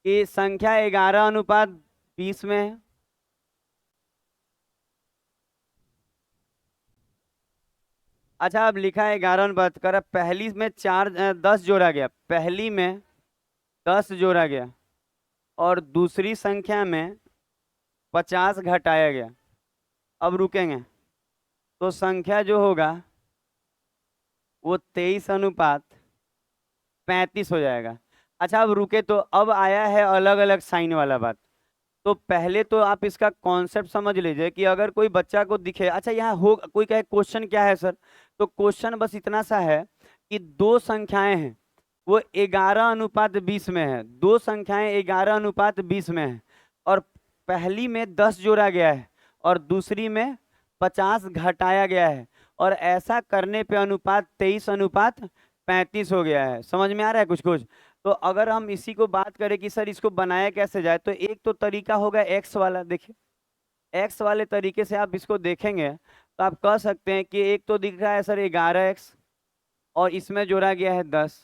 [SPEAKER 1] कि संख्या 11:20 में है। अच्छा अब लिखा है 11:12 कर, पहली में 10 जोड़ा गया, पहली में 10 जोड़ा गया, और दूसरी संख्या में 50 घटाया गया। अब रुकेंगे, तो संख्या जो होगा वो 23:35 हो जाएगा। अच्छा अब रुके, तो अब आया है अलग अलग साइन वाला बात। तो पहले तो आप इसका कॉन्सेप्ट समझ लीजिए कि अगर कोई बच्चा को दिखे, अच्छा यहाँ हो कोई कहे क्वेश्चन क्या है सर, तो क्वेश्चन बस इतना सा है कि दो संख्याएं हैं, वो 11:20 में है, दो संख्याएं 11:20 में है, और पहली में 10 जोड़ा गया है और दूसरी में 50 घटाया गया है, और ऐसा करने पे अनुपात 23:35 हो गया है। समझ में आ रहा है कुछ कुछ? तो अगर हम इसी को बात करें कि सर इसको बनाया कैसे जाए, तो एक तो तरीका होगा एक्स वाला, देखिए एक्स वाले तरीके से आप इसको देखेंगे तो आप कह सकते हैं कि एक तो दिख रहा है सर 11x, और इसमें जोड़ा गया है 10,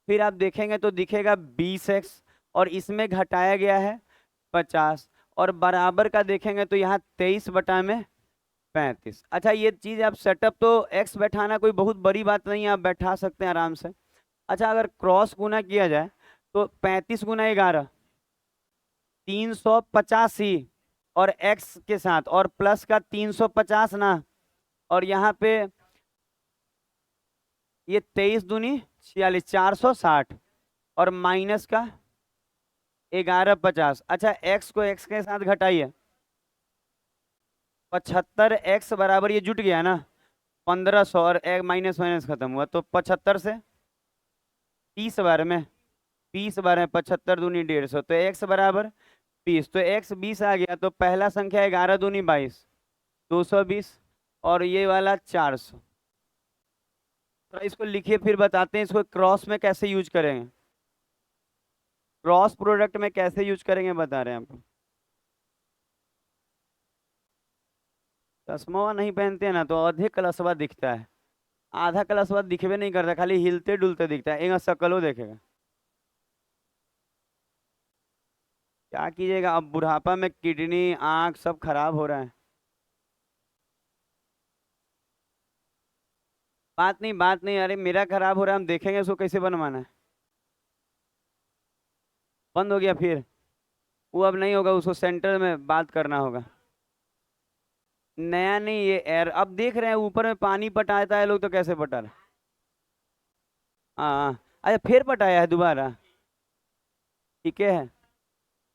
[SPEAKER 1] फिर आप देखेंगे तो दिखेगा 20x, और इसमें घटाया गया है 50, और बराबर का देखेंगे तो यहाँ 23/35। अच्छा ये चीज आप सेटअप, तो एक्स बैठाना कोई बहुत बड़ी बात नहीं है, आप बैठा सकते हैं आराम से। अच्छा अगर क्रॉस गुना किया जाए, तो 35 × 11 385, और एक्स के साथ और प्लस का 350 ना, और यहाँ पे ये 23×2 = 46, 460, और माइनस का 1150। अच्छा एक्स को एक्स के साथ घटाइए, 75x बराबर, ये जुट गया ना 1500, और एक माइनस माइनस खत्म हुआ, तो 75 से 30 बार में, 30 बार में 75 दूनी 150, तो x बराबर 20, तो x 20 आ गया, तो पहला संख्या 11 दूनी 22, 220, और ये वाला 400। तो इसको लिखिए, फिर बताते हैं इसको क्रॉस में कैसे यूज करेंगे, क्रॉस प्रोडक्ट में कैसे यूज करेंगे बता रहे हैं आपको। चश्मा नहीं पहनते हैं ना तो आधे कलशवा दिखता है, आधा कलशवा दिखबे नहीं करता, खाली हिलते डुलते दिखता है, एक शकलो देखेगा। क्या कीजिएगा, अब बुढ़ापा में किडनी आंख सब खराब हो रहा है। बात नहीं, अरे मेरा खराब हो रहा है, हम देखेंगे उसको कैसे बनवाना है। बंद हो गया फिर, वो अब नहीं होगा, उसको सेंटर में बात करना होगा। नया नहीं, ये एयर, अब देख रहे हैं ऊपर में पानी पटाता है लोग, तो कैसे पटा रहे। हाँ हाँ, अच्छा फिर पटाया है दोबारा, ठीक है।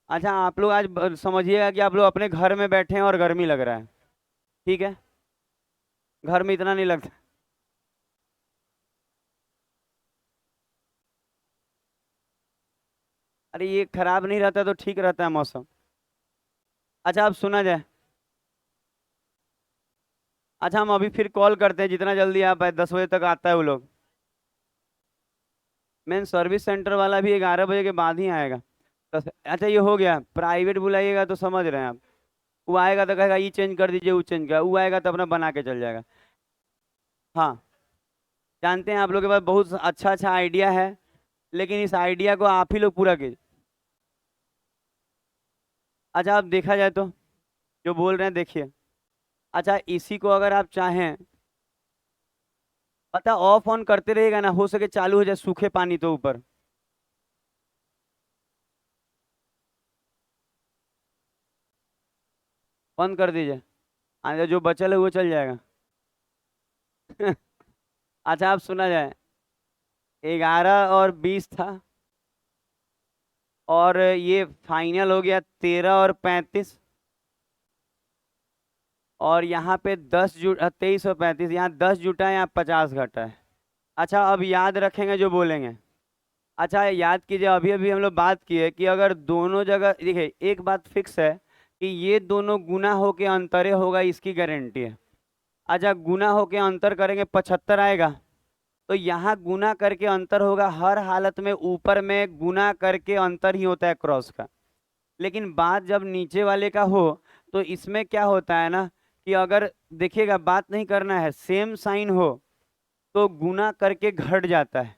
[SPEAKER 1] अच्छा आप लोग आज समझिएगा कि आप लोग अपने घर में बैठे हैं और गर्मी लग रहा है, ठीक है, घर में इतना नहीं लगता। अरे ये खराब नहीं रहता तो ठीक रहता है मौसम। अच्छा अब सुना जाए, अच्छा हम अभी फिर कॉल करते हैं, जितना जल्दी आप आए, 10 बजे तक आता है वो लोग। मेन सर्विस सेंटर वाला भी 11 बजे के बाद ही आएगा। अच्छा ये हो गया, प्राइवेट बुलाइएगा तो समझ रहे हैं आप, वो आएगा तो कहेगा ये चेंज कर दीजिए, वो चेंज कर, वो आएगा तो अपना बना के चल जाएगा। हाँ, जानते हैं आप लोग के पास बहुत अच्छा अच्छा आइडिया है, लेकिन इस आइडिया को आप ही लोग पूरा कीजिए। अच्छा आप देखा जाए तो जो बोल रहे हैं देखिए, अच्छा इसी को अगर आप चाहें, पता ऑफ ऑन करते रहेगा ना, हो सके चालू हो जाए सूखे पानी तो ऊपर। बंद कर दीजिए, जो बचल है वो चल जाएगा। अच्छा आप सुना जाए, 11 और 20 था, और ये फाइनल हो गया 13 और 35, और यहाँ पे 23 और 35, यहाँ 10 जुटा है, यहाँ 50 घटा है। अच्छा अब याद रखेंगे जो बोलेंगे। अच्छा याद कीजिए, अभी अभी हम लोग बात किए कि अगर दोनों जगह, देखिए एक बात फिक्स है कि ये दोनों गुना होके अंतरे होगा, इसकी गारंटी है। अच्छा गुना होके अंतर करेंगे 75 आएगा, तो यहाँ गुना करके अंतर होगा, हर हालत में ऊपर में गुना करके अंतर ही होता है क्रॉस का। लेकिन बात जब नीचे वाले का हो, तो इसमें क्या होता है ना, कि अगर देखिएगा बात नहीं करना है, सेम साइन हो तो गुना करके घट जाता है,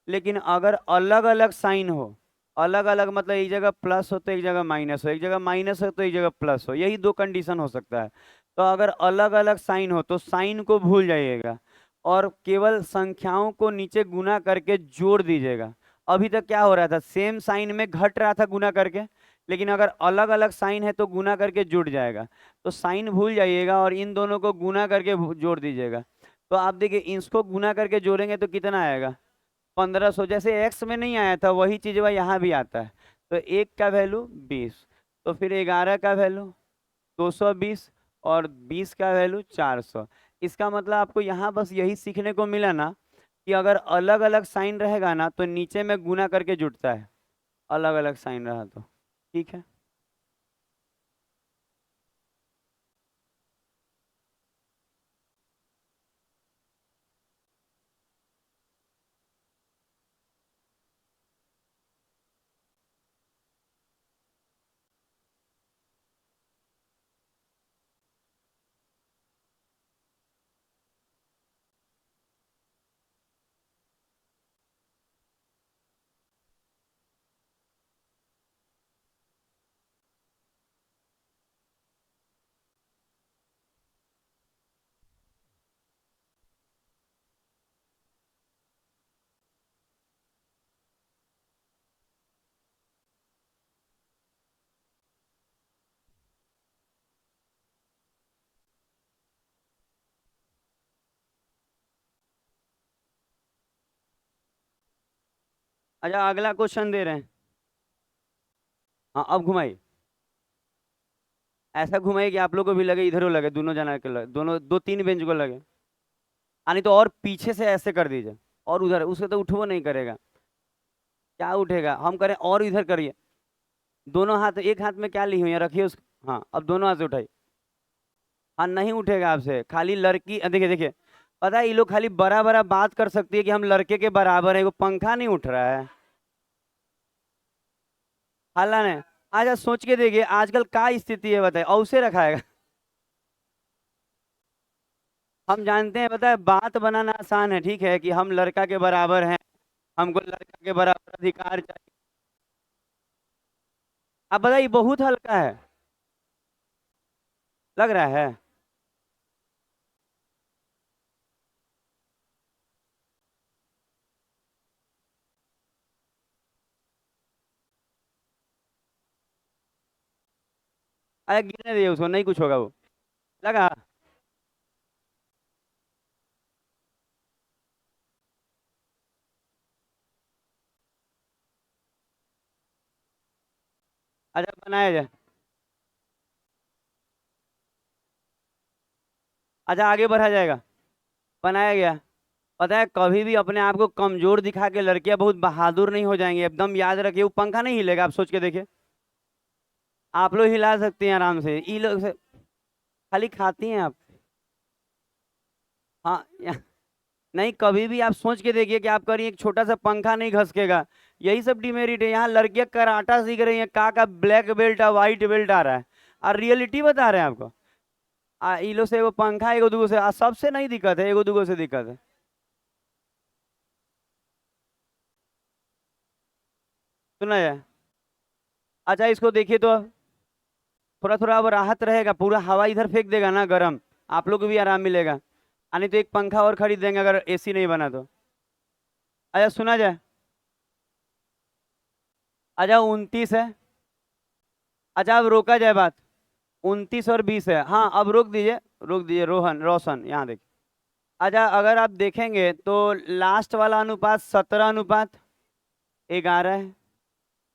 [SPEAKER 1] लेकिन अगर अलग अलग साइन हो, अलग अलग मतलब एक जगह प्लस हो तो एक जगह माइनस हो, एक जगह माइनस हो तो एक जगह प्लस हो, यही दो कंडीशन हो सकता है। तो अगर अलग अलग साइन हो तो साइन को भूल जाइएगा, और केवल संख्याओं को नीचे गुना करके जोड़ दीजिएगा। अभी तक क्या हो रहा था, सेम साइन में घट रहा था गुना करके, लेकिन अगर अलग अलग साइन है तो गुना करके जुड़ जाएगा। तो साइन भूल जाइएगा और इन दोनों को गुना करके जोड़ दीजिएगा। तो आप देखिए इसको गुना करके जोड़ेंगे तो कितना आएगा, 1500, जैसे एक्स में नहीं आया था वही चीज वह यहाँ भी आता है। तो एक का वैल्यू 20, तो फिर 11 का वैल्यू 220, और 20 का वैल्यू 400। इसका मतलब आपको यहाँ बस यही सीखने को मिला ना, कि अगर अलग अलग साइन रहेगा ना तो नीचे में गुना करके जुड़ता है, अलग अलग साइन रहा तो, ठीक है। अच्छा अगला क्वेश्चन दे रहे हैं, हाँ अब घुमाइए। ऐसा घुमाइए कि आप लोग को भी लगे, इधर लगे, दोनों जना के लगे, दोनों दो तीन बेंच को लगे। नहीं तो और पीछे से ऐसे कर दीजिए, और उधर उसे तो उठबो नहीं करेगा। क्या उठेगा, हम करें और इधर करिए। दोनों हाथ, एक हाथ में क्या ली हुई है, रखिए उस। हाँ, अब दोनों हाथ से उठाइए। हाँ, नहीं उठेगा आपसे, खाली लड़की देखिए देखिए। पता है ये लोग खाली बड़ा बड़ा बात कर सकती है कि हम लड़के के बराबर है, वो पंखा नहीं उठ रहा है। हाला ने। आज आज सोच के देखिए आजकल क्या स्थिति है, बताए और उसे रखाएगा। हम जानते हैं, पता है बात बनाना आसान है, ठीक है कि हम लड़का के बराबर हैं, हमको लड़का के बराबर अधिकार चाहिए। अब बताइए बहुत हल्का है, लग रहा है। अरे गिरने दिए उसको, नहीं कुछ होगा वो। लगा। अच्छा बनाया जाए। अच्छा आगे बढ़ा जाएगा। बनाया गया। पता है कभी भी अपने आप को कमजोर दिखा के लड़कियां बहुत बहादुर नहीं हो जाएंगी, एकदम याद रखिए, वो पंखा नहीं हिलेगा, आप सोच के देखिए। आप लोग हिला सकते हैं आराम से, ये लोग खाली खाती हैं आप। हाँ नहीं, कभी भी आप सोच के देखिए कि आप करिए, एक छोटा सा पंखा नहीं घसकेगा। यही सब डिमेरिट है, यहाँ लड़कियां कराटा सीख रही हैं, का ब्लैक बेल्ट आ व्हाइट बेल्ट आ रहा है। और रियलिटी बता रहे हैं आपको। ई लोग से एगो पंखा एगो दूगो से सबसे नहीं दिक्कत है, एगो दूगो से दिक्कत है। सुना जाए। अच्छा इसको देखिए तो, थोड़ा थोड़ा अब राहत रहेगा, पूरा हवा इधर फेंक देगा ना गर्म। आप लोग को भी आराम मिलेगा। नहीं तो एक पंखा और खरीद देंगे अगर एसी नहीं बना तो। अच्छा सुना जाए। अच्छा 29 है। अच्छा अब रोका जाए बात। 29 और 20 है, हाँ अब रोक दीजिए। रोक दीजिए, रोहन रोशन यहाँ देखिए। अच्छा अगर आप देखेंगे तो लास्ट वाला अनुपात 17:11 है।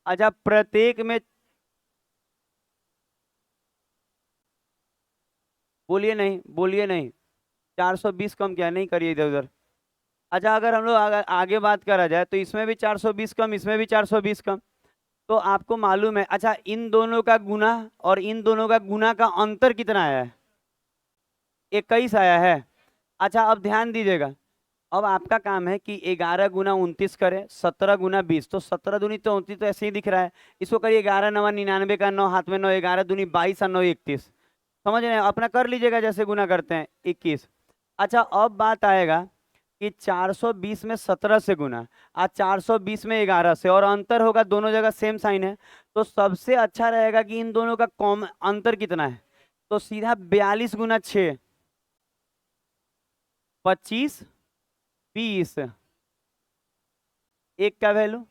[SPEAKER 1] अच्छा प्रत्येक में। बोलिए नहीं, बोलिए नहीं। 420 कम क्या, नहीं करिए इधर उधर। अच्छा अगर हम लोग अगर आगे बात करा जाए तो इसमें भी 420 कम, इसमें भी 420 कम। तो आपको मालूम है, अच्छा इन दोनों का गुना और इन दोनों का गुना का अंतर कितना आया है? 21 आया है। अच्छा अब ध्यान दीजिएगा। अब आपका काम है कि 11 × 29 करे, 17 × 20, तो 17 दूनी तो 29, तो ऐसे ही दिख रहा है। इसको करिए 11×9 = 99 का 9 हाथ में 9, 11 दूनी 22 और 9 31। समझ रहे हैं, अपना कर लीजिएगा जैसे गुना करते हैं, 21। अच्छा अब बात आएगा कि 420 में 17 से गुना, आज 420 में 11 से, और अंतर होगा, दोनों जगह सेम साइन है। तो सबसे अच्छा रहेगा कि इन दोनों का कॉम अंतर कितना है। तो सीधा 42 × 6, 25, 20। एक का वैल्यू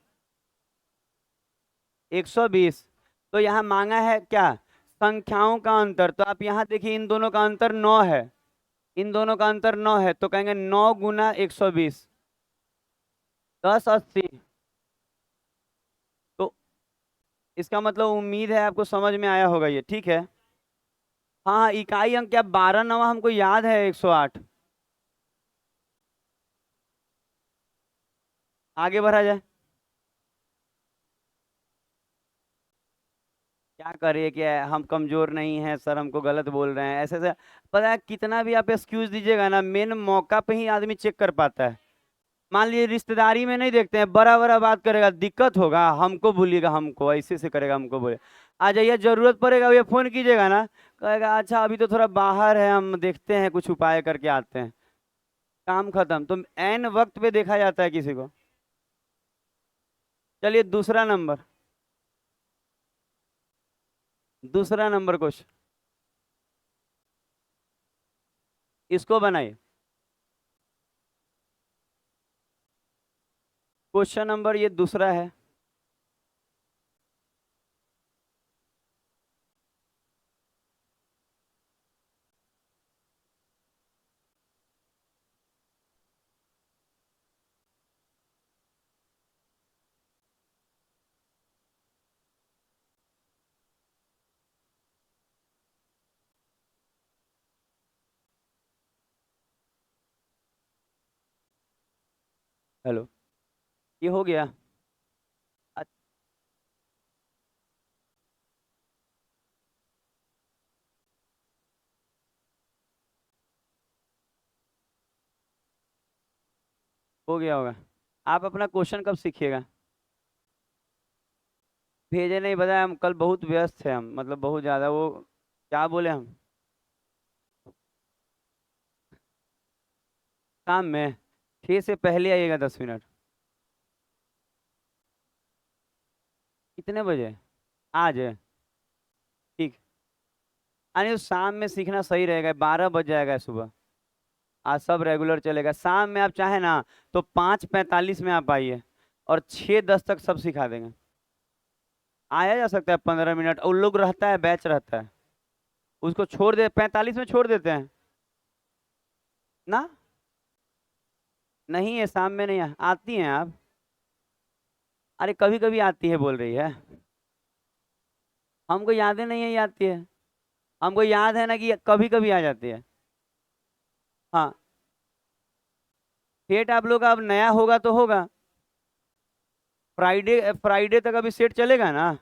[SPEAKER 1] 120। तो यहाँ मांगा है क्या, संख्याओं का अंतर। तो आप यहाँ देखिए इन दोनों का अंतर 9 है, इन दोनों का अंतर 9 है, तो कहेंगे 9 × 120, 1080। तो इसका मतलब उम्मीद है आपको समझ में आया होगा ये, ठीक है। हाँ हाँ, इकाई अंक क्या, 12 9 हमको याद है, 108। आगे बढ़ा जाए। क्या करिए, क्या हम कमजोर नहीं हैं सर, हमको गलत बोल रहे हैं ऐसे ऐसे। पता है कितना भी आप एक्सक्यूज दीजिएगा ना, मेन मौका पे ही आदमी चेक कर पाता है। मान लीजिए रिश्तेदारी में नहीं देखते हैं, बड़ा बड़ा बात करेगा, दिक्कत होगा, हमको भूलिएगा, हमको ऐसे से करेगा, हमको बोले आ जाइए, जरूरत पड़ेगा ये फोन कीजिएगा ना, कहेगा अच्छा अभी तो थोड़ा बाहर है, हम देखते हैं कुछ उपाय करके आते हैं। काम खत्म। तो एन वक्त पे देखा जाता है किसी को। चलिए दूसरा नंबर। दूसरा नंबर क्वेश्चन, इसको बनाइए। क्वेश्चन नंबर ये दूसरा है। हेलो, ये हो गया। अ- हो गया होगा। आप अपना क्वेश्चन कब सीखिएगा? भेजे नहीं, बताया, हम कल बहुत व्यस्त थे, हम मतलब बहुत ज़्यादा वो, क्या बोले हम, काम में। 6 से पहले आइएगा 10 मिनट। कितने बजे? आज है? ठीक। अरे शाम में सीखना सही रहेगा, 12 बज जाएगा सुबह। आज सब रेगुलर चलेगा, शाम में आप चाहे ना तो 5:45 में आप आइए, और 6:10 तक सब सिखा देंगे। आया जा सकता है 15 मिनट, उन लोग रहता है, बैच रहता है, उसको छोड़ दे, 45 में छोड़ देते हैं ना। नहीं है, शाम में नहीं आती हैं आप? अरे कभी कभी आती है बोल रही है। हमको यादें नहीं है, ये आती है। हमको याद है ना कि कभी कभी आ जाती है। हाँ। सेट आप लोग का अब नया होगा तो होगा। फ्राइडे फ्राइडे तक अभी सेट चलेगा ना?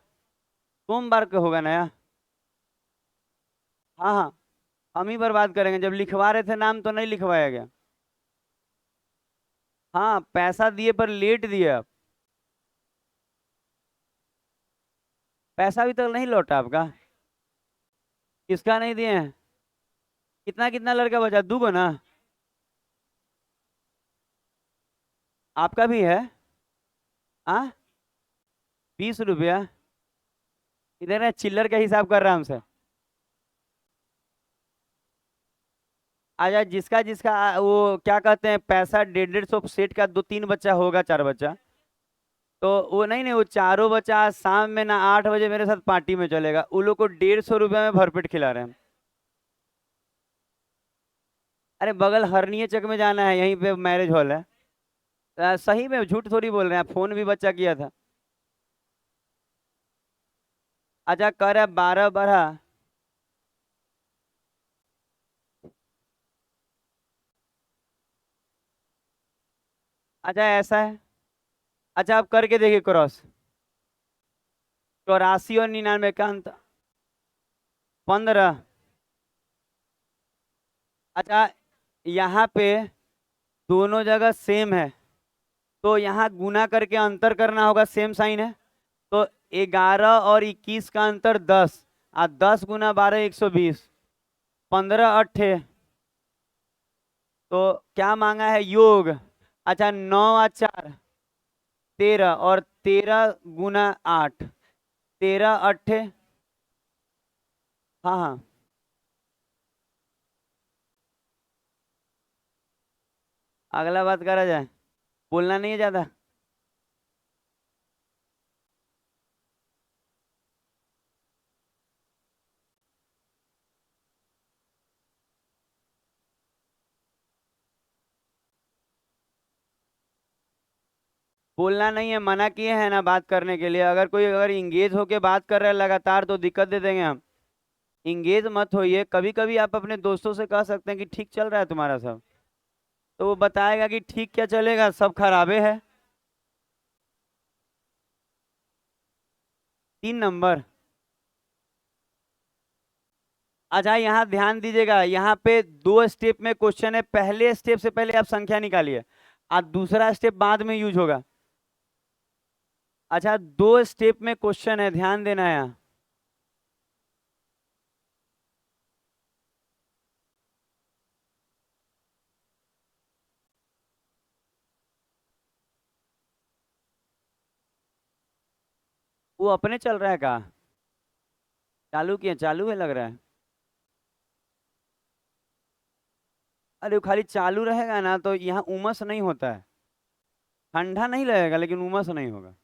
[SPEAKER 1] सोमवार को होगा नया। हाँ हाँ, हम ही बर्बाद करेंगे, जब लिखवा रहे थे नाम तो नहीं लिखवाया गया। हाँ, पैसा दिए पर लेट दिए आप। पैसा अभी तक नहीं लौटा आपका? किसका नहीं दिए हैं? कितना कितना लड़का बचा, दूगो ना? आपका भी है? हाँ। 20 रुपया? इधर है, चिल्लर का हिसाब कर रहा है हमसे। आजा, जिसका जिसका वो क्या कहते हैं, पैसा 150-150 सेट का, 2-3 बच्चा होगा, 4 बच्चा। तो वो नहीं नहीं, वो चारों बच्चा आज शाम में ना 8 बजे मेरे साथ पार्टी में चलेगा, उन लोग को 150 रुपया में भरपेट खिला रहे हैं। अरे बगल हरनिया चक में जाना है, यहीं पे मैरिज हॉल है। सही में, झूठ थोड़ी बोल रहे हैं, फोन भी बच्चा किया था। अच्छा, कर है 12 12। अच्छा ऐसा है। अच्छा, आप करके देखिए क्रॉस। 84 और 99 का अंतर। 15। अच्छा, यहाँ पे दोनों जगह सेम है, तो यहाँ गुना करके अंतर करना होगा, सेम साइन है। तो 11 और 21 का अंतर 10, और 10 × 12 120। 15 8। तो क्या मांगा है, योग। अच्छा, 9 और 4 13, और 13 × 8, 13 8। हाँ हाँ। अगला बात करा जाए, बोलना नहीं है ज्यादा। बोलना नहीं है, मना किए हैं ना बात करने के लिए, अगर कोई अगर इंगेज होके बात कर रहा है लगातार तो दिक्कत दे देंगे हम। इंगेज मत होइए, कभी कभी आप अपने दोस्तों से कह सकते हैं कि ठीक चल रहा है तुम्हारा सब, तो वो बताएगा कि ठीक क्या चलेगा, सब खराबे है। 3 नंबर। अच्छा, यहाँ ध्यान दीजिएगा, यहाँ पे 2 स्टेप में क्वेश्चन है, पहले स्टेप से पहले आप संख्या निकालिए, और दूसरा स्टेप बाद में यूज होगा। अच्छा, 2 स्टेप में क्वेश्चन है, ध्यान देना है यहाँ। वो अपने चल रहा है का? चालू किए, चालू है लग रहा है। अरे वो खाली चालू रहेगा ना तो यहाँ उमस नहीं होता है। ठंडा नहीं लगेगा लेकिन उमस नहीं होगा।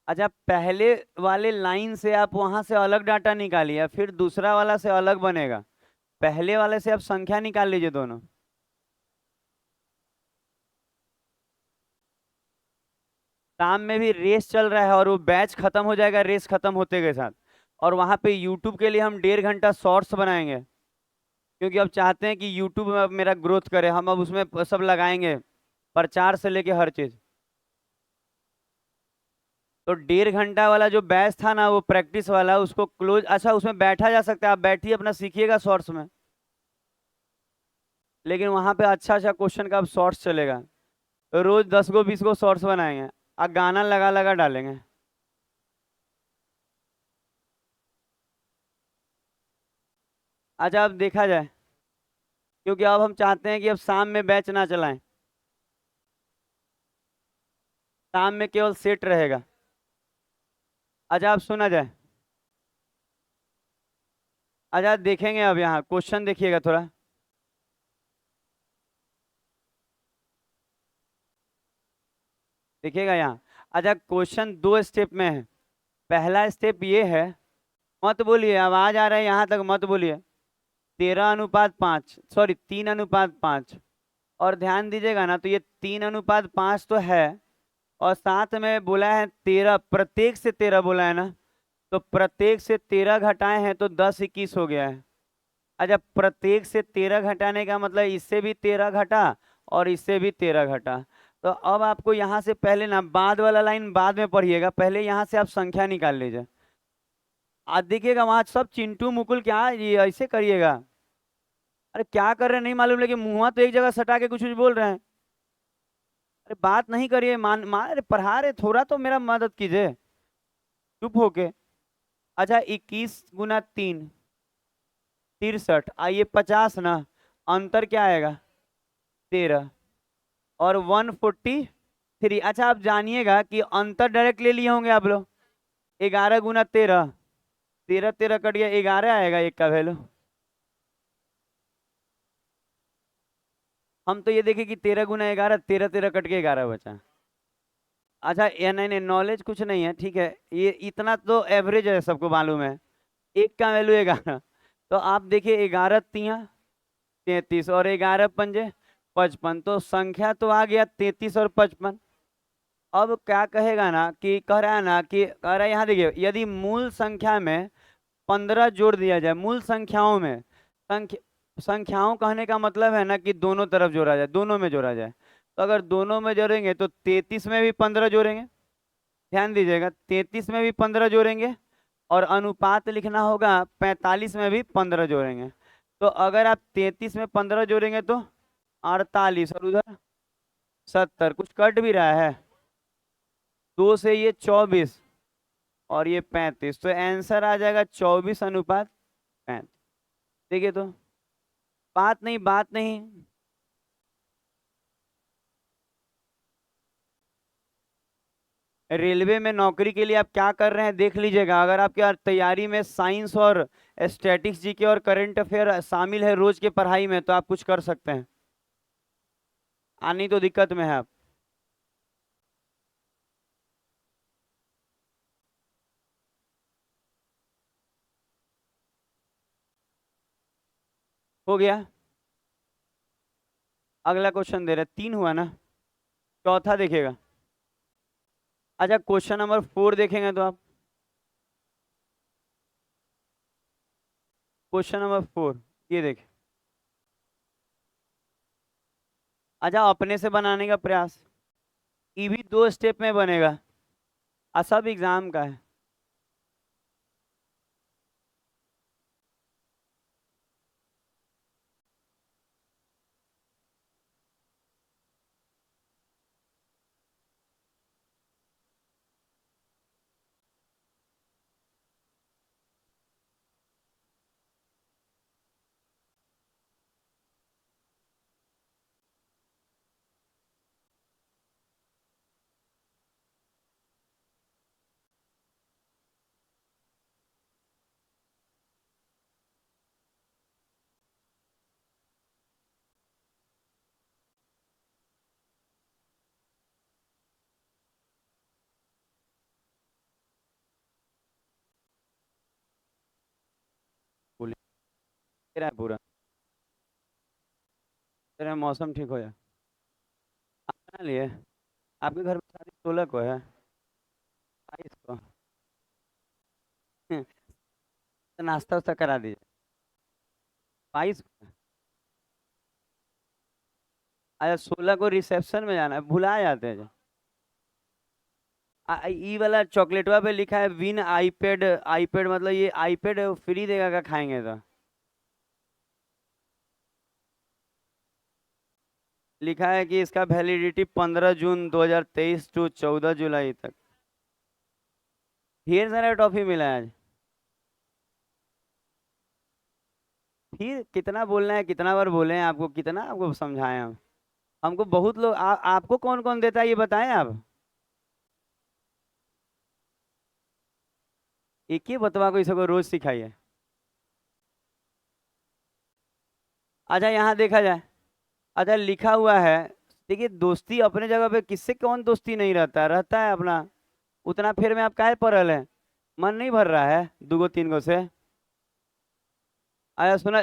[SPEAKER 1] अच्छा, पहले वाले लाइन से आप वहां से अलग डाटा निकालिए, फिर दूसरा वाला से अलग बनेगा। पहले वाले से आप संख्या निकाल लीजिए दोनों। शाम में भी रेस चल रहा है और वो बैच खत्म हो जाएगा रेस खत्म होते के साथ। और वहां पे यूट्यूब के लिए हम 1.5 घंटा शॉर्ट्स बनाएंगे, क्योंकि अब चाहते हैं कि यूट्यूब में अब मेरा ग्रोथ करे, हम अब उसमें सब लगाएंगे, प्रचार से लेके हर चीज। तो 1.5 घंटा वाला जो बैच था ना, वो प्रैक्टिस वाला, उसको क्लोज, अच्छा उसमें बैठा जा सकता है, आप बैठिए अपना सीखिएगा शॉर्ट्स में। लेकिन वहां पे अच्छा अच्छा क्वेश्चन का अब शॉर्ट्स चलेगा, तो रोज 10 को 20 को शॉर्ट्स बनाएंगे और गाना लगा लगा डालेंगे। अच्छा अब देखा जाए, क्योंकि अब हम चाहते हैं कि अब शाम में बैच ना चलाएं, शाम में केवल सेट रहेगा। अच्छा अब सुना जाए, अच्छा देखेंगे अब यहाँ क्वेश्चन देखिएगा थोड़ा। देखिएगा यहाँ, अच्छा क्वेश्चन 2 स्टेप में है। पहला स्टेप ये है, मत बोलिए, आवाज आ रहा है यहाँ तक, मत बोलिए। 13:5, सॉरी 3:5। और ध्यान दीजिएगा ना, तो ये 3:5 तो है, और साथ में बोला है 13, प्रत्येक से 13 बोला है ना, तो प्रत्येक से 13 घटाए हैं तो 10 21 हो गया है। अच्छा प्रत्येक से 13 घटाने का मतलब इससे भी 13 घटा और इससे भी 13 घटा। तो अब आपको यहाँ से पहले ना, बाद वाला लाइन बाद में पढ़िएगा, पहले यहाँ से आप संख्या निकाल लीजिए। आज देखिएगा वहां सब चिंटू मुकुल क्या ये ऐसे करिएगा, अरे क्या कर रहे हैं नहीं मालूम, लेकिन मुंह तो एक जगह सटा के कुछ कुछ बोल रहे हैं। अरे बात नहीं करिए, मान मान अरे पढ़ा रहे, थोड़ा तो मेरा मदद कीजिए चुप होके। अच्छा 21 × 3 63, आइए 50 ना, अंतर क्या आएगा 13, और 143। अच्छा आप जानिएगा कि अंतर डायरेक्ट ले लिए होंगे आप लोग, 11 × 13, 13 13 कट गया, 11 आएगा एक का वैल्यू। हम तो ये देखे कि 13 × 11, 13 13 कट के 11 बचा। अच्छा ये नहीं नहीं, नॉलेज कुछ नहीं है, ठीक है, ये इतना तो एवरेज है, सबको मालूम है। एक का वैल्यू 11, तो आप देखिए 11 × 3 = 33 और 11 × 5 = 55, तो संख्या तो आ गया 33 और 55। अब क्या कहेगा ना, कि कह रहा है ना, कि कह रहा है यहाँ देखिए, यदि मूल संख्या में 15 जोड़ दिया जाए, मूल संख्याओं में, संख्याओं कहने का मतलब है ना कि दोनों तरफ जोड़ा जाए, दोनों में जोड़ा जाए। तो अगर दोनों में जोड़ेंगे तो 33 में भी 15 जोड़ेंगे, ध्यान दीजिएगा 33 में भी 15 जोड़ेंगे, और अनुपात लिखना होगा 45 में भी 15 जोड़ेंगे। तो अगर आप 33 में 15 जोड़ेंगे तो 48, और उधर 70, कुछ कट भी रहा है, 2 से ये 24 और ये 35, तो आंसर आ जाएगा 24:35। देखिए तो, बात नहीं बात नहीं। रेलवे में नौकरी के लिए आप क्या कर रहे हैं देख लीजिएगा, अगर आपके तैयारी में साइंस और स्टैटिक्स जीके और करंट अफेयर शामिल है रोज के पढ़ाई में, तो आप कुछ कर सकते हैं, आनी तो दिक्कत में है आप। हो गया, अगला क्वेश्चन दे रहे, 3 हुआ ना, चौथा देखिएगा। अच्छा क्वेश्चन नंबर 4 देखेंगे तो आप, क्वेश्चन नंबर 4 ये देखें। अच्छा अपने से बनाने का प्रयास, ये भी 2 स्टेप में बनेगा, सब एग्जाम का है। बोलिए, तेरा है पूरा, तेरा मौसम ठीक हो जाए। आप बना लिए, आपके घर में शादी 16 को है। 22 को तो नाश्ता वास्ता करा दीजिए। 22 को। अच्छा 16 को रिसेप्शन में जाना है, भुला जाते हैं। ई वाला चॉकलेटवा पे लिखा है विन आईपैड, आईपैड मतलब ये आईपैड फ्री देगा क्या खाएंगे तो? लिखा है कि इसका वैलिडिटी 15 जून 2023 टू 14 जुलाई तक। ढेर सारा टॉफी मिला है आज। फिर कितना बोलना है, कितना बार बोले हैं आपको, कितना आपको समझाएं हम? हमको बहुत लोग आपको कौन कौन देता है ये बताएं आप। एक ही बतवा को इसको रोज सिखाइए। अच्छा यहाँ देखा जाए। अच्छा लिखा हुआ है। देखिए दोस्ती अपने जगह पे किससे कौन दोस्ती नहीं रहता, रहता है अपना। उतना फिर में आप काहे पड़ल है? मन नहीं भर रहा है 2 3 से? अच्छा सुना।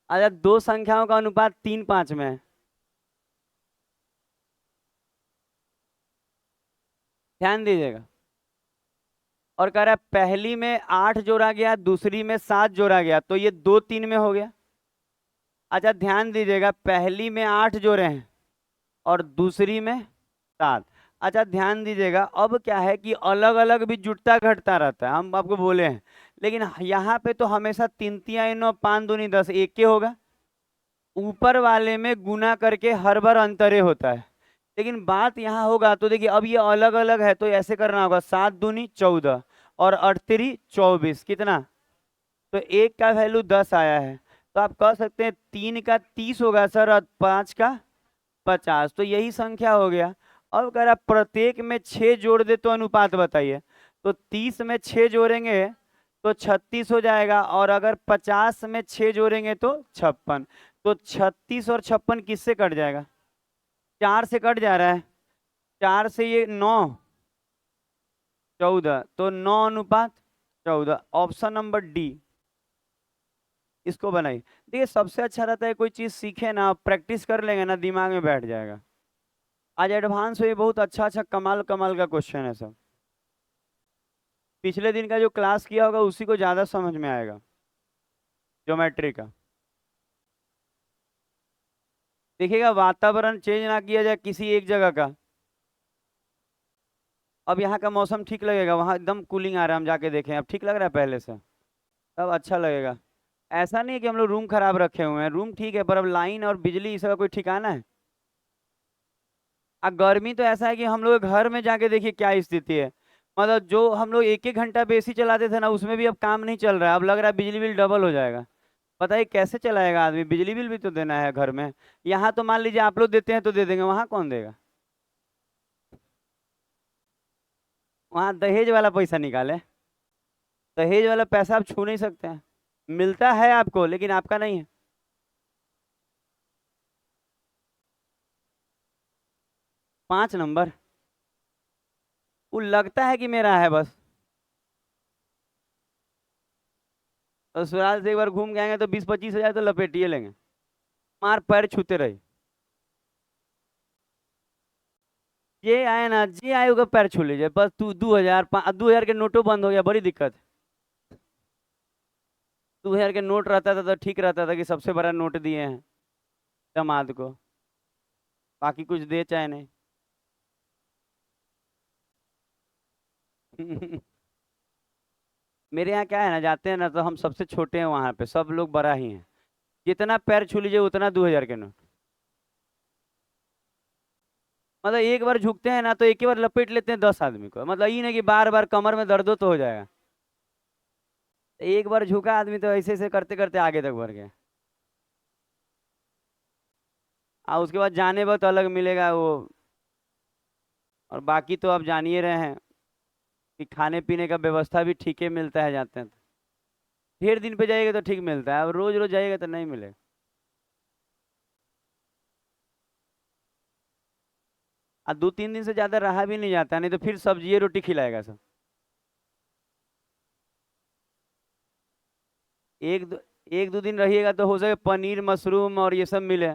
[SPEAKER 1] अच्छा दो संख्याओं का अनुपात 3 5 में है। ध्यान दीजिएगा। और कह रहा है पहली में 8 जोड़ा गया, दूसरी में 7 जोड़ा गया, तो ये 2 3 में हो गया। अच्छा ध्यान दीजिएगा, पहली में 8 जोड़े हैं और दूसरी में 7। अच्छा ध्यान दीजिएगा, अब क्या है कि अलग अलग भी जुटता घटता रहता है, हम आपको बोले हैं। लेकिन यहाँ पे तो हमेशा 3 3 9 5 दूनी 10 एक के होगा। ऊपर वाले में गुना करके हर बार अंतरे होता है। लेकिन बात यहाँ होगा तो देखिए, अब ये अलग अलग है तो ऐसे करना होगा, 7 दूनी 14 और 8 24 कितना? तो एक का वैल्यू 10 आया है। तो आप कह सकते हैं 3 का 30 होगा सर और 5 का 50, तो यही संख्या हो गया। अब कह रहा प्रत्येक में 6 जोड़ दे तो अनुपात बताइए। तो 30 में 6 जोड़ेंगे तो 36 हो जाएगा, और अगर 50 में 6 जोड़ेंगे तो 56। तो 36 और 56 किससे कट जाएगा? 4 से कट जा रहा है। 4 से ये 9 14, तो 9 अनुपात 14, ऑप्शन नंबर डी। इसको बनाइए। देखिए सबसे अच्छा रहता है कोई चीज सीखे ना, प्रैक्टिस कर लेंगे ना, दिमाग में बैठ जाएगा। आज एडवांस में बहुत अच्छा अच्छा कमाल कमाल का क्वेश्चन है सब। पिछले दिन का जो क्लास किया होगा उसी को ज्यादा समझ में आएगा, ज्योमेट्री का। देखिएगा वातावरण चेंज ना किया जाए किसी एक जगह का। अब यहाँ का मौसम ठीक लगेगा, वहाँ एकदम कूलिंग आ रहा है, हम जाके देखें अब ठीक लग रहा है पहले से। तब अच्छा लगेगा। ऐसा नहीं है कि हम लोग रूम खराब रखे हुए हैं, रूम ठीक है, पर अब लाइन और बिजली इसका कोई ठिकाना है? गर्मी तो ऐसा है कि हम लोग घर में जाके देखिए क्या स्थिति है। मतलब जो हम लोग 1 1 घंटा पे एसी चलाते थे ना, उसमें भी अब काम नहीं चल रहा है, अब लग रहा है बिजली बिल डबल हो जाएगा। बताइए कैसे चलाएगा आदमी, बिजली बिल भी तो देना है घर में। यहाँ तो मान लीजिए आप लोग देते हैं तो दे देंगे, वहां कौन देगा? वहां दहेज वाला पैसा निकाले। दहेज वाला पैसा आप छू नहीं सकते हैं। मिलता है आपको लेकिन आपका नहीं है। 5 नंबर। वो लगता है कि मेरा है बस। और ससुराल से एक बार घूम के आएंगे तो 20 25 हजार तो लपेटिए लेंगे। मार पैर छूते रहे। ये आए ना, जे आए होगा पैर छू लीजिए बस। तू 2000 2000 के नोटों बंद हो गया, बड़ी दिक्कत है। 2000 के नोट रहता था तो ठीक रहता था कि सबसे बड़ा नोट दिए हैं दामाद को, बाकी कुछ दे चाहे नहीं। मेरे यहाँ क्या है ना, जाते हैं ना तो हम सबसे छोटे हैं, वहां पे सब लोग बड़ा ही हैं। जितना पैर छू लीजिए उतना 2000 के नोट। मतलब एक बार झुकते हैं ना तो एक ही बार लपेट लेते हैं 10 आदमी को, मतलब ये नहीं कि बार बार कमर में दर्द हो तो हो जाएगा। एक बार झुका आदमी तो ऐसे ऐसे करते करते आगे तक बढ़ गया। उसके बाद जाने वक्त अलग मिलेगा वो। और बाकी तो आप जान ही रहे हैं कि खाने पीने का व्यवस्था भी ठीक ही मिलता है जाते हैं तो। ढेर दिन पे जाइएगा तो ठीक मिलता है, अब रोज रोज जाइएगा तो नहीं मिलेगा। 2 3 दिन से ज्यादा रहा भी नहीं जाता, नहीं तो फिर सब्जी रोटी खिलाएगा सब। एक दो एक दो दिन रहिएगा तो हो सके पनीर मशरूम और ये सब मिले।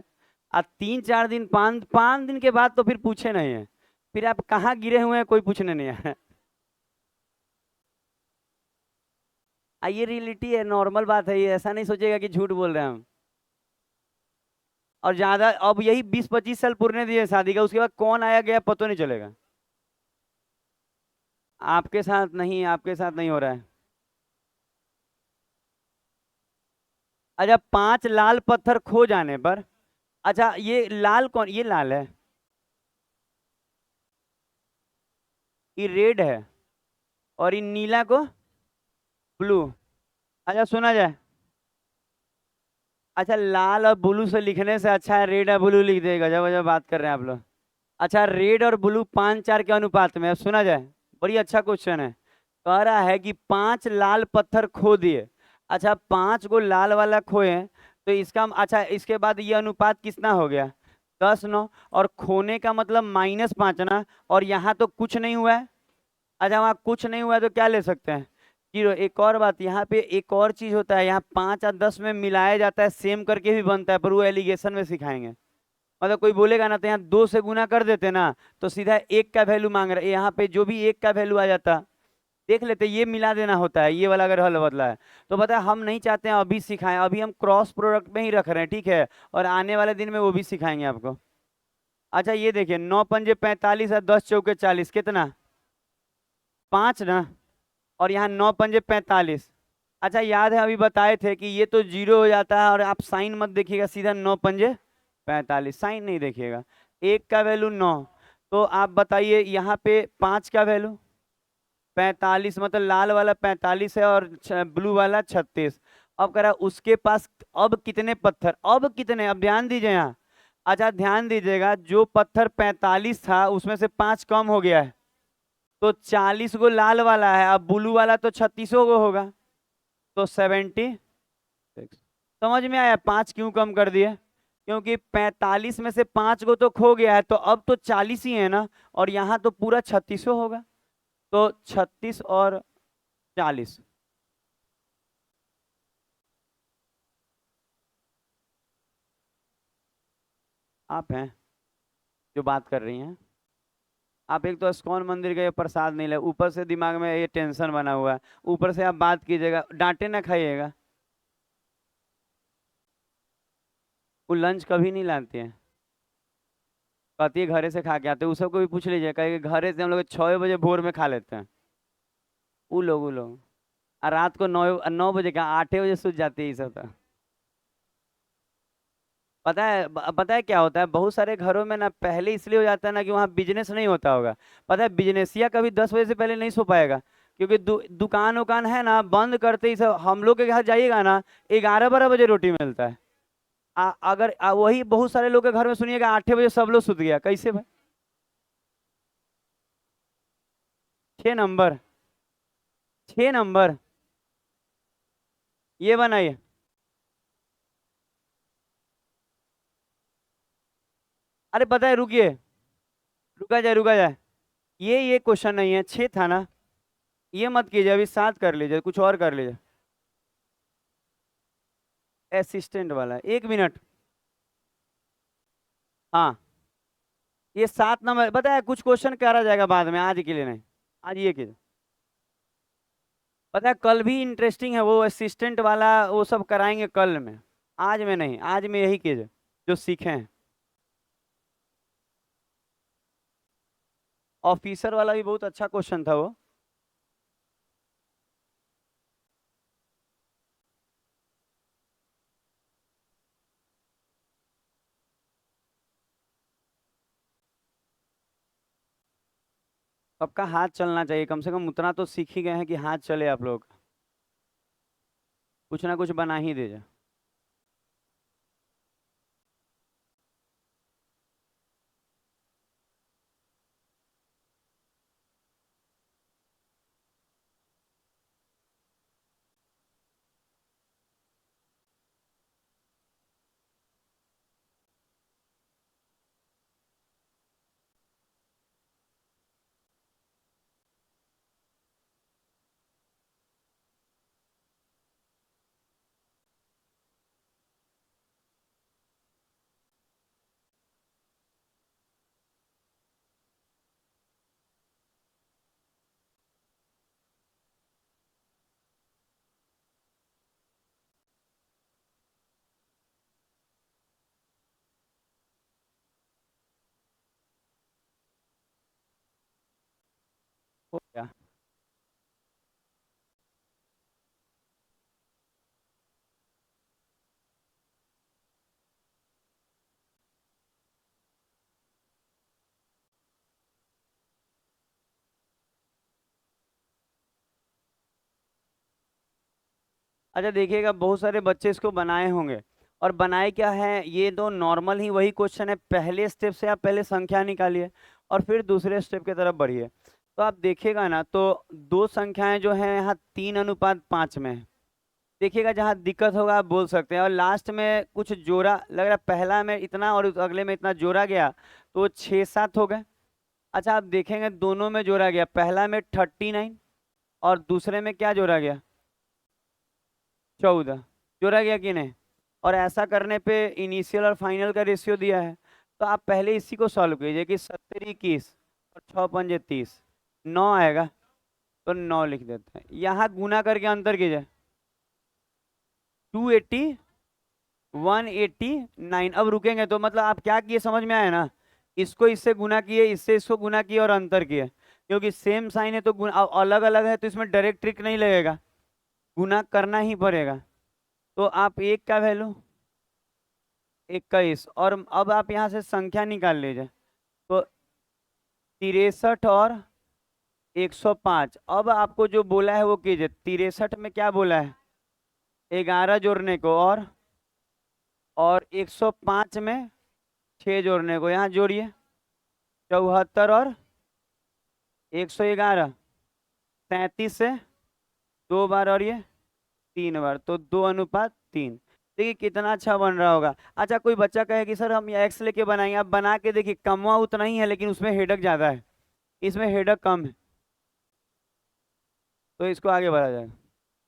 [SPEAKER 1] 3 4 दिन 5 5 दिन के बाद तो फिर पूछे नहीं है। फिर आप कहाँ गिरे हुए हैं कोई पूछने नहीं आया। ये रियलिटी है, नॉर्मल बात है, ये ऐसा नहीं सोचेगा कि झूठ बोल रहे हैं हम। और ज्यादा अब यही 20-25 साल पुरने दिए शादी का, उसके बाद कौन आया गया पता नहीं चलेगा। आपके साथ नहीं, आपके साथ नहीं हो रहा है। अच्छा, 5 लाल पत्थर खो जाने पर। अच्छा, ये लाल कौन, ये लाल है, ये रेड है, और ये नीला को ब्लू। अच्छा सुना जाए। अच्छा, लाल और ब्लू से लिखने से अच्छा है रेड और ब्लू लिख देगा, जब जब बात कर रहे हैं आप लोग। अच्छा, रेड और ब्लू 5-4 के अनुपात में, अब सुना जाए। बड़ी अच्छा क्वेश्चन है। कह रहा है कि 5 लाल पत्थर खो दिए। अच्छा, 5 को लाल वाला खोए, तो इसका अच्छा इसके बाद ये अनुपात कितना हो गया, 10-9। और खोने का मतलब -5 ना, और यहाँ तो कुछ नहीं हुआ है। अच्छा, वहाँ कुछ नहीं हुआ है तो क्या ले सकते हैं, 0। एक और बात, यहाँ पे एक और चीज होता है, यहाँ 5 और 10 में मिलाया जाता है, सेम करके भी बनता है, पर वो एलिगेशन में सिखाएंगे। मतलब कोई बोलेगा ना, तो यहाँ 2 से गुना कर देते ना, तो सीधा 1 का वैल्यू मांग रहे, यहाँ पे जो भी 1 का वैल्यू आ जाता, देख लेते, ये मिला देना होता है, ये वाला अगर हल बदला है। तो पता है, हम नहीं चाहते हैं अभी सिखाएं, अभी हम क्रॉस प्रोडक्ट में ही रख रहे हैं, ठीक है, और आने वाले दिन में वो भी सिखाएंगे आपको। अच्छा, ये देखिए, 9 पंजे 45 और 10 चौके 40, कितना, 5 ना, और यहाँ 9 पंजे 45। अच्छा, याद है अभी बताए थे कि ये तो 0 हो जाता है, और आप साइन मत देखिएगा, सीधा 9 पंजे 45, साइन नहीं देखिएगा। 1 का वैल्यू 9, तो आप बताइए यहाँ पे 5 का वैल्यू 45, मतलब लाल वाला 45 है और ब्लू वाला 36। अब कह रहा है उसके पास अब कितने पत्थर, अब कितने, अब ध्यान दीजिए यहाँ। अच्छा, ध्यान दीजिएगा, जो पत्थर 45 था उसमें से 5 कम हो गया है, तो 40 गो लाल वाला है, अब ब्लू वाला तो 36 गो होगा, तो 76। समझ में आया 5 क्यों कम कर दिए, क्योंकि 45 में से 5 गो तो खो गया है, तो अब तो 40 ही है ना, और यहाँ तो पूरा 36 होगा, तो 36 और 40। आप हैं जो बात कर रही हैं। आप एक तो इस्कॉन मंदिर गए, प्रसाद नहीं ले, ऊपर से दिमाग में ये टेंशन बना हुआ है, ऊपर से आप बात कीजिएगा, डांटे ना खाइएगा। वो लंच कभी नहीं लाते हैं, कहती है घरे से खा के आते हैं, उसको भी पूछ लीजिए, कहे घरे से हम लोग 6 बजे भोर में खा लेते हैं। वो लोग और रात को 9 9 बजे का 8 बजे सूझ जाती है ये सब तो। पता है, पता है क्या होता है, बहुत सारे घरों में ना पहले इसलिए हो जाता है ना कि वहाँ बिजनेस नहीं होता होगा। पता है, बिजनेसिया कभी 10 बजे से पहले नहीं सो पाएगा, क्योंकि दुकान उकान है ना, बंद करते ही सब, हम लोग के घर जाइएगा ना, 11-12 बजे रोटी मिलता है। अगर वही बहुत सारे लोग के घर में सुनिएगा 8 बजे सब लोग सुत गया, कैसे भाई। 6 नंबर, 6 नंबर, ये बनाइए। अरे पता है, रुकिए, रुका जाए, ये क्वेश्चन नहीं है, 6 था ना, ये मत कीजिए, अभी 7 कर लीजिए, कुछ और कर लीजिए। असिस्टेंट वाला, 1 मिनट। हाँ, ये 7 नंबर, पता है कुछ क्वेश्चन करा जाएगा बाद में, आज के लिए नहीं। आज ये कीजिए। पता है कल भी इंटरेस्टिंग है, वो असिस्टेंट वाला वो सब कराएंगे कल में, आज में नहीं, आज में यही कीजिए जो सीखे हैं। ऑफिसर वाला भी बहुत अच्छा क्वेश्चन था वो। सबका हाथ चलना चाहिए, कम से कम उतना तो सीख ही गए हैं कि हाथ चले आप लोग, कुछ ना कुछ बना ही दीजिए। हो गया। अच्छा देखिएगा, बहुत सारे बच्चे इसको बनाए होंगे। और बनाए क्या है, ये दो नॉर्मल ही वही क्वेश्चन है, पहले स्टेप से आप पहले संख्या निकालिए और फिर दूसरे स्टेप की तरफ बढ़िए। तो आप देखिएगा ना, तो दो संख्याएं जो है यहाँ 3:5 में है। देखिएगा जहाँ दिक्कत होगा आप बोल सकते हैं, और लास्ट में कुछ जोड़ा लग रहा है, पहला में इतना और उस अगले में इतना जोड़ा गया तो 6-7 हो गए। अच्छा आप देखेंगे दोनों में जोड़ा गया, पहला में 39 और दूसरे में क्या जोड़ा गया, 14। जोड़ा गया कि नहीं। और ऐसा करने पे इनिशियल और फाइनल का रेशियो दिया है, तो आप पहले इसी को सॉल्व कीजिए कि 70 21 और 6 5 30, 9 आएगा। तो 9 लिख देते हैं, यहाँ गुना करके अंतर कीजिए, 280 189। अब रुकेंगे तो मतलब आप क्या किए समझ में आया ना, इसको इससे गुना किए, इससे इसको गुना किए और अंतर किए, क्योंकि सेम साइन है तो गुना अलग अलग है तो इसमें डायरेक्ट ट्रिक नहीं लगेगा, गुना करना ही पड़ेगा। तो आप एक का वैल्यू 21, और अब आप यहाँ से संख्या निकाल लीजिए, तो 63 और 105। अब आपको जो बोला है वो कीजिए, 63 में क्या बोला है, 11 जोड़ने को, और 105 में 6 जोड़ने को, यहाँ जोड़िए, 74 और 111, 37 से 2 बार और ये 3 बार, तो 2:3। देखिए कितना अच्छा बन रहा होगा। अच्छा कोई बच्चा कहे कि सर हम एक्स लेके बनाएंगे, आप बना के देखिए, कमवा उतना ही है लेकिन उसमें हेडक ज्यादा है, इसमें हेडक कम है, तो इसको आगे बढ़ा जाएगा।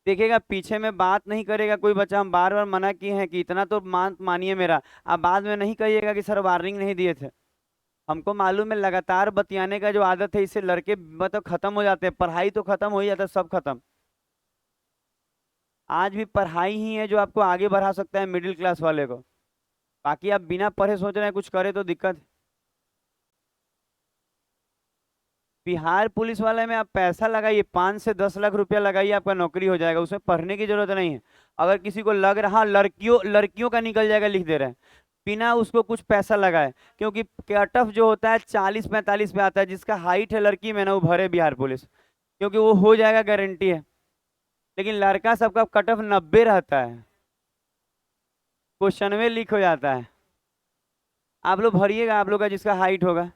[SPEAKER 1] देखिएगा पीछे में बात नहीं करेगा कोई बच्चा, हम बार बार मना किए हैं कि इतना तो मानिए मेरा, आप बाद में नहीं कहिएगा कि सर वार्निंग नहीं दिए थे। हमको मालूम है लगातार बतियाने का जो आदत है, इससे लड़के मतलब खत्म हो जाते हैं, पढ़ाई तो खत्म हो ही जाता है, सब खत्म। आज भी पढ़ाई ही है जो आपको आगे बढ़ा सकता है मिडिल क्लास वाले को, बाकी आप बिना पढ़े सोच रहे हैं कुछ करे तो दिक्कत है। बिहार पुलिस वाले में आप पैसा लगाइए, 5 से 10 लाख रुपया लगाइए, आपका नौकरी हो जाएगा, उसमें पढ़ने की जरूरत नहीं है। अगर किसी को लग रहा, लड़कियों लड़कियों का निकल जाएगा लिख दे रहे हैं, बिना उसको कुछ पैसा लगाए, क्योंकि कट ऑफ जो होता है 40 45 पे आता है, जिसका हाइट है लड़की में ना वो भरे बिहार पुलिस, क्योंकि वो हो जाएगा गारंटी है। लेकिन लड़का सबका कट ऑफ 90 रहता है, क्वेश्चन में लीक हो जाता है। आप लोग भरिएगा, आप लोग का जिसका हाइट होगा।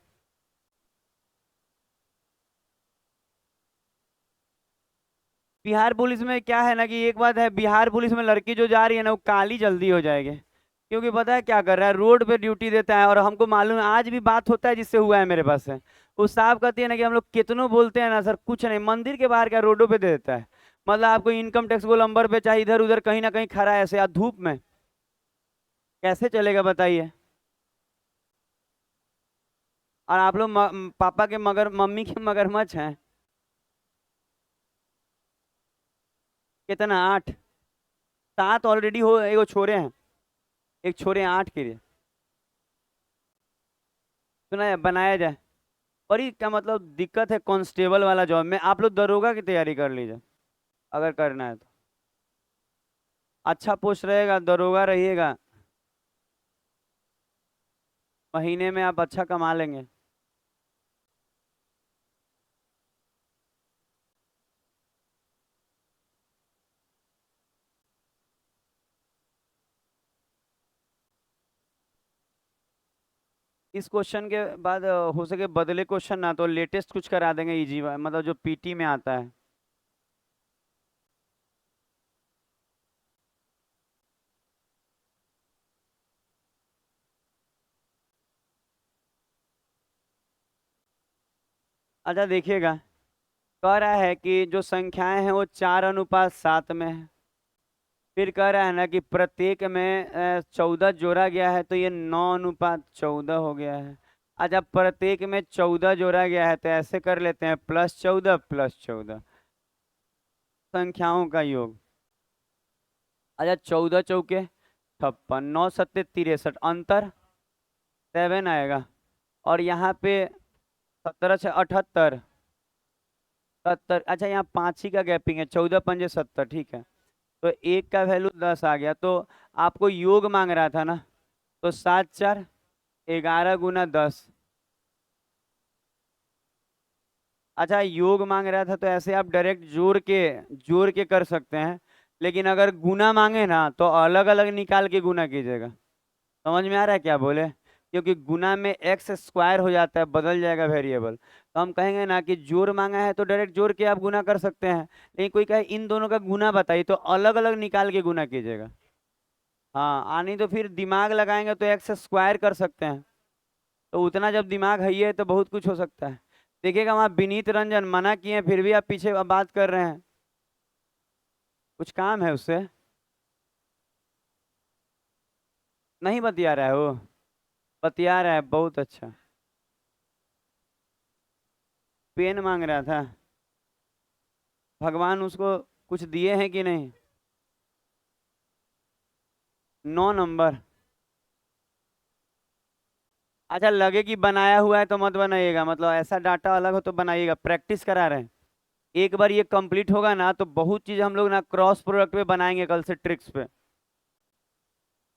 [SPEAKER 1] बिहार पुलिस में क्या है ना कि एक बात है, बिहार पुलिस में लड़की जो जा रही है ना वो काली जल्दी हो जाएगी, क्योंकि पता है क्या कर रहा है, रोड पे ड्यूटी देता है, और हमको मालूम है, आज भी बात होता है जिससे हुआ है मेरे पास है। वो साहब कहती है ना कि हम लोग कितनों बोलते हैं ना सर, कुछ नहीं, मंदिर के बाहर क्या रोडों पे दे देता है। मतलब आपको इनकम टैक्स गोलंबर पे चाहे इधर उधर कहीं ना कहीं खड़ा है ऐसे धूप में, कैसे चलेगा बताइए। और आप लोग पापा के मगर मम्मी के मगरमच्छ हैं। कितना, 8? 7 ऑलरेडी हो, एगो छोरे हैं, एक छोरे हैं, 8 के लिए सुना है बनाया जाए। और ये क्या मतलब दिक्कत है कांस्टेबल वाला जॉब में, आप लोग दरोगा की तैयारी कर लीजिए अगर करना है तो, अच्छा पोस्ट रहेगा, दरोगा रहिएगा, महीने में आप अच्छा कमा लेंगे। इस क्वेश्चन के बाद हो सके बदले क्वेश्चन ना तो लेटेस्ट कुछ करा देंगे इजी, मतलब जो पीटी में आता है। अच्छा देखिएगा, कह रहा है कि जो संख्याएं हैं वो 4:7 में है। फिर कह रहा है ना कि प्रत्येक में 14 जोड़ा गया है, तो ये 9:14 हो गया है। अच्छा प्रत्येक में 14 जोड़ा गया है, तो ऐसे कर लेते हैं, +14 +14, संख्याओं का योग। अच्छा 14 चौके 56, 9 7 63, अंतर 7 आएगा। और यहाँ पे 17 6 78, 70, अच्छा यहाँ 5 ही का गैपिंग है, 14×5 = 70, ठीक है। तो एक का वैल्यू 10 आ गया, तो आपको योग मांग रहा था ना, तो 7×4 = 11 × 10। अच्छा योग मांग रहा था तो ऐसे आप डायरेक्ट जोड़ के कर सकते हैं, लेकिन अगर गुना मांगे ना तो अलग अलग निकाल के गुना कीजिएगा। समझ में आ रहा है क्या बोले? क्योंकि गुना में एक्स स्क्वायर हो जाता है, बदल जाएगा वेरिएबल। तो हम कहेंगे ना कि जोड़ मांगा है तो डायरेक्ट जोड़ के आप गुना कर सकते हैं, लेकिन कोई कहे इन दोनों का गुना बताइए तो अलग अलग निकाल के गुना कीजिएगा। हाँ, आनी तो फिर दिमाग लगाएंगे तो एक्स स्क्वायर कर सकते हैं। तो उतना जब दिमाग है ही है तो बहुत कुछ हो सकता है। देखिएगा वहां विनीत रंजन मना किए हैं, फिर भी आप पीछे अब बात कर रहे हैं। कुछ काम है उससे? नहीं बतिया रहा है वो? बतिया रहा है, बहुत अच्छा। पेन मांग रहा था। भगवान उसको कुछ दिए हैं कि नहीं? 9 नंबर। अच्छा लगे कि बनाया हुआ है तो मत बनाइएगा, मतलब ऐसा डाटा अलग हो तो बनाइएगा, प्रैक्टिस करा रहे हैं। एक बार ये कंप्लीट होगा ना तो बहुत चीज हम लोग ना क्रॉस प्रोडक्ट पे बनाएंगे कल से, ट्रिक्स पे।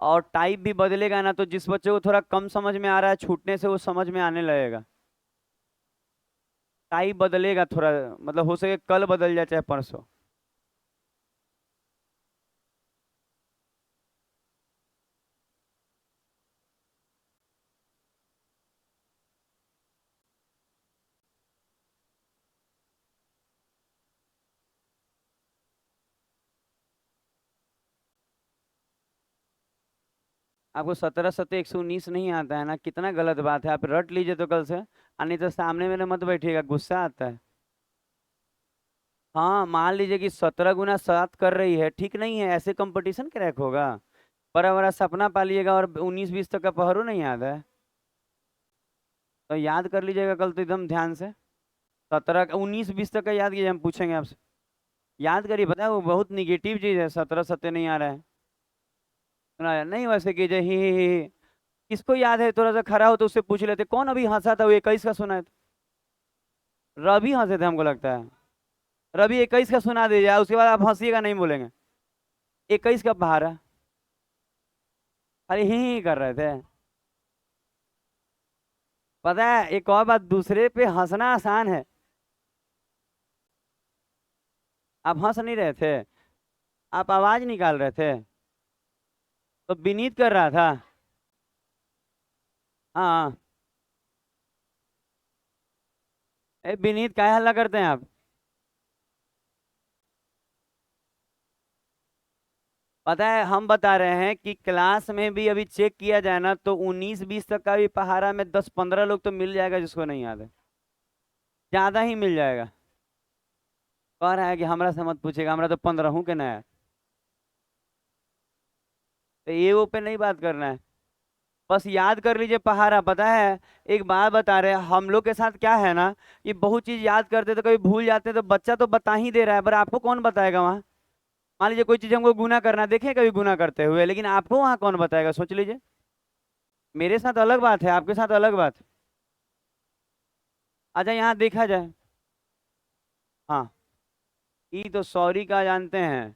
[SPEAKER 1] और टाइप भी बदलेगा ना, तो जिस बच्चे को थोड़ा कम समझ में आ रहा है छूटने से वो समझ में आने लगेगा। टाइप बदलेगा थोड़ा, मतलब हो सके कल बदल जाए चाहे परसों। आपको 17×7 = 119 नहीं आता है ना? कितना गलत बात है, आप रट लीजिए तो कल से। नहीं तो सामने मेरे मत बैठिएगा, गुस्सा आता है। हाँ मान लीजिए कि 17×7 कर रही है, ठीक नहीं है, ऐसे कंपटीशन क्रैक होगा? बड़ा बड़ा सपना पालिएगा और 19-20 तक का पहरू नहीं याद है? तो याद कर लीजिएगा कल तो एकदम ध्यान से। 17 19 20 तक का याद कीजिए, हम पूछेंगे आपसे। याद करिए, पता है वो बहुत निगेटिव चीज है, 17 सत्य नहीं आ रहा है। सुना है? नहीं वैसे कीजिए ही। किसको याद है? थोड़ा सा खड़ा हो तो उससे पूछ लेते कौन अभी हंसा था, वो 21 का सुना है? रवि हंसे थे हमको लगता है। रवि 21 का सुना दीजिए, उसके बाद आप हंसीएगा नहीं, बोलेंगे 21 का बाहर है। अरे ही कर रहे थे। पता है एक और बात, दूसरे पे हंसना आसान है। आप हंस नहीं रहे थे, आप आवाज निकाल रहे थे। तो विनीत कर रहा था। हाँ। ए विनीत क्या हल्ला करते हैं आप? पता है हम बता रहे हैं कि क्लास में भी अभी चेक किया जाए ना तो 19-20 तक का भी पहाड़ा में 10-15 लोग तो मिल जाएगा जिसको नहीं याद है। ज्यादा ही मिल जाएगा। कह रहा है कि हमरा से मत पूछेगा, हमरा तो 15 हूँ के ना है। तो ये वो पे नहीं बात करना है। बस याद कर लीजिए पहाड़ा, पता है। एक बात बता रहे हैं, हम लोग के साथ क्या है ना, ये बहुत चीज याद करते तो कभी भूल जाते हैं, तो बच्चा तो बता ही दे रहा है, पर आपको कौन बताएगा वहाँ? मान लीजिए कोई चीज हमको गुना करना देखे कभी गुना करते हुए, लेकिन आपको वहाँ कौन बताएगा, सोच लीजिए। मेरे साथ अलग बात है, आपके साथ अलग बात है। अच्छा यहाँ देखा जाए। हाँ, ई तो सॉरी का जानते हैं।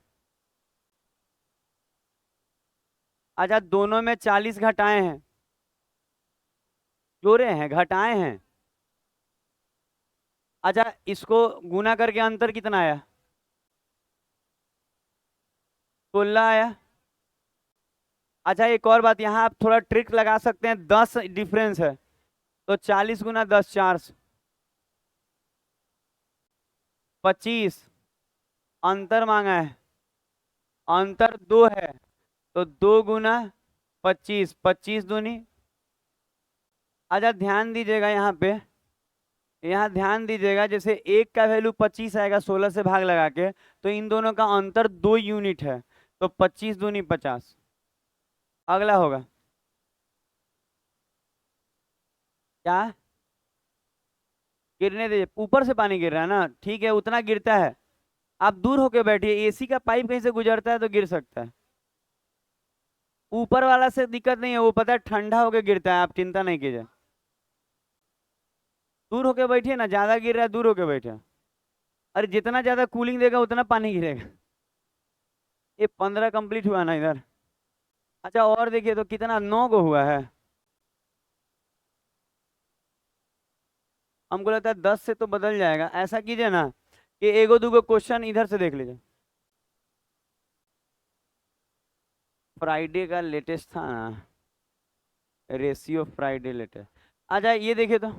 [SPEAKER 1] अच्छा दोनों में 40 घटाए हैं, जोड़े हैं घटाए हैं? अच्छा इसको गुना करके अंतर कितना आया? 16 आया। अच्छा एक और बात, यहाँ आप थोड़ा ट्रिक लगा सकते हैं, 10 डिफरेंस है, तो 40×10 400। 25 अंतर मांगा है, अंतर 2 है, तो 2×25, 25 दूनी। अच्छा ध्यान दीजिएगा यहाँ पे, यहाँ ध्यान दीजिएगा, जैसे एक का वैल्यू 25 आएगा 16 से भाग लगा के, तो इन दोनों का अंतर 2 यूनिट है, तो 25 दूनी 50। अगला होगा क्या? गिरने दीजिए, ऊपर से पानी गिर रहा है ना, ठीक है उतना गिरता है। आप दूर होके बैठिए, एसी का पाइप कहीं से गुजरता है तो गिर सकता है। ऊपर वाला से दिक्कत नहीं है, वो पता है ठंडा होके गिरता है, आप चिंता नहीं कीजिए। दूर होके बैठिए ना, ज्यादा गिर रहा है, दूर होके बैठिए। अरे जितना ज्यादा कूलिंग देगा उतना पानी गिरेगा। ये 15 कंप्लीट हुआ ना इधर। अच्छा और देखिए तो कितना 9 को हुआ है। हमको लगता है 10 से तो बदल जाएगा। ऐसा कीजिए ना कि एगो दूगो क्वेश्चन इधर से देख लीजिए। फ्राइडे का लेटेस्ट था ना, रेशियो फ्राइडे लेटेस्ट। अच्छा ये देखिए तो।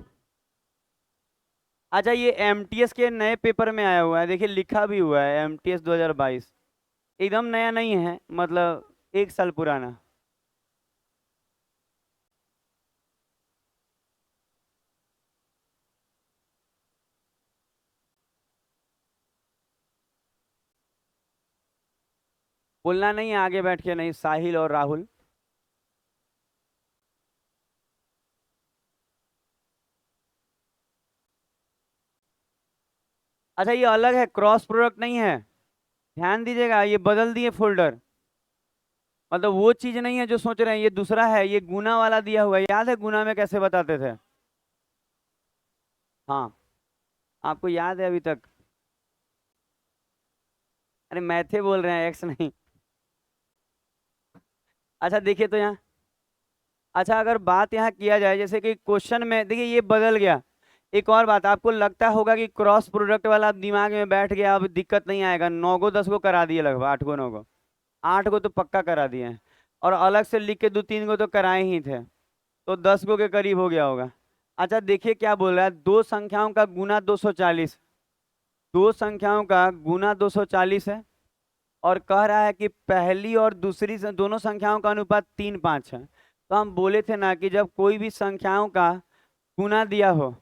[SPEAKER 1] अच्छा ये एमटीएस के नए पेपर में आया हुआ है, देखिए लिखा भी हुआ है एमटीएस 2022। एकदम नया नहीं है, मतलब 1 साल पुराना। बोलना नहीं है आगे बैठ के, नहीं, साहिल और राहुल। अच्छा ये अलग है, क्रॉस प्रोडक्ट नहीं है। ध्यान दीजिएगा, ये बदल दिए फोल्डर। मतलब वो चीज नहीं है जो सोच रहे हैं, ये दूसरा है, ये गुना वाला दिया हुआ है। याद है गुना में कैसे बताते थे? हाँ, आपको याद है अभी तक? अरे मैथे बोल रहे हैं, एक्स नहीं। अच्छा देखिए तो यहाँ। अच्छा अगर बात यहाँ किया जाए, जैसे कि क्वेश्चन में देखिए ये बदल गया। एक और बात, आपको लगता होगा कि क्रॉस प्रोडक्ट वाला अब दिमाग में बैठ गया, अब दिक्कत नहीं आएगा। 9 को 10 को करा दिए, लगभग 8 को 9 को। 8 को तो पक्का करा दिए हैं। और अलग से लिख के 2 3 को तो कराए ही थे। तो 10 को के करीब हो गया होगा। अच्छा देखिए क्या बोल रहा है, दो संख्याओं का गुना 240। दो संख्याओं का गुना 240 है। और कह रहा है कि पहली और दूसरी दोनों संख्याओं का अनुपात 3:5 है। तो हम बोले थे ना कि जब कोई भी संख्याओं का गुना दिया हो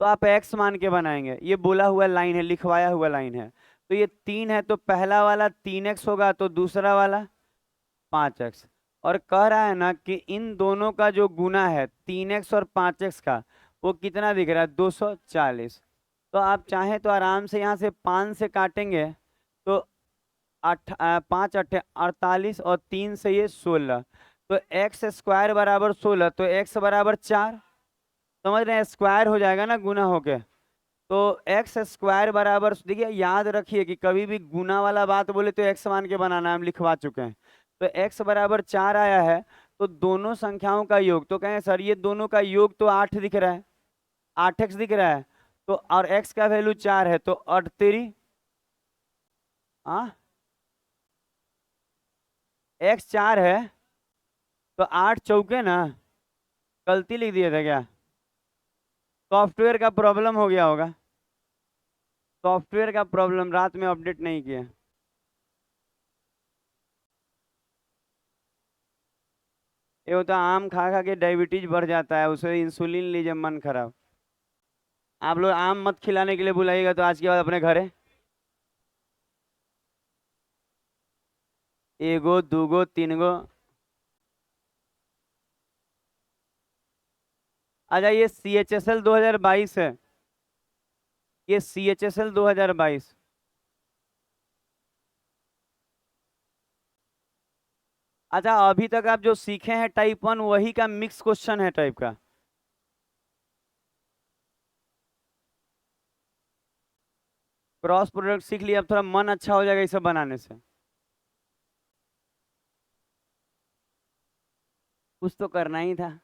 [SPEAKER 1] तो आप एक्स मान के बनाएंगे। ये बोला हुआ लाइन है, लिखवाया हुआ लाइन है। तो ये 3 है तो पहला वाला 3x होगा, तो दूसरा वाला 5x। और कह रहा है ना कि इन दोनों का जो गुना है 3x और 5x का, वो कितना दिख रहा है? 240। तो आप चाहें तो आराम से यहाँ से 5 से काटेंगे तो 5 8 48 और 3 से ये 16। तो एक्स स्क्वायर बराबर 16, तो एक्स बराबर 4। समझ रहे हैं, स्क्वायर हो जाएगा ना गुना होके। तो एक्स स्क्वायर बराबर, देखिए याद रखिए कि कभी भी गुना वाला बात बोले तो एक्स मान के बनाना, हम लिखवा चुके हैं। तो एक्स बराबर 4 आया है। तो दोनों संख्याओं का योग, तो कहें सर ये दोनों का योग तो 8 दिख रहा है, 8x दिख रहा है। तो और x का वैल्यू 4 है, तो 8 तेरी, हाँ, x 4 है तो 8 चौके ना। गलती लिख दिए थे क्या? सॉफ्टवेयर का प्रॉब्लम हो गया होगा। सॉफ्टवेयर का प्रॉब्लम, रात में अपडेट नहीं किया। ये होता आम खा खा के डायबिटीज बढ़ जाता है, उसे इंसुलिन लीजिए, मन खराब। आप लोग आम मत खिलाने के लिए बुलाइएगा तो आज के बाद अपने घरे। एगो दूगो 3 गो। अच्छा ये CHSL 2022 है। ये CHSL 2022। अच्छा अभी तक आप जो सीखे हैं टाइप 1, वही का मिक्स क्वेश्चन है टाइप का। क्रॉस प्रोडक्ट सीख लिया, अब थोड़ा मन अच्छा हो जाएगा इसे बनाने से। कुछ तो करना ही था।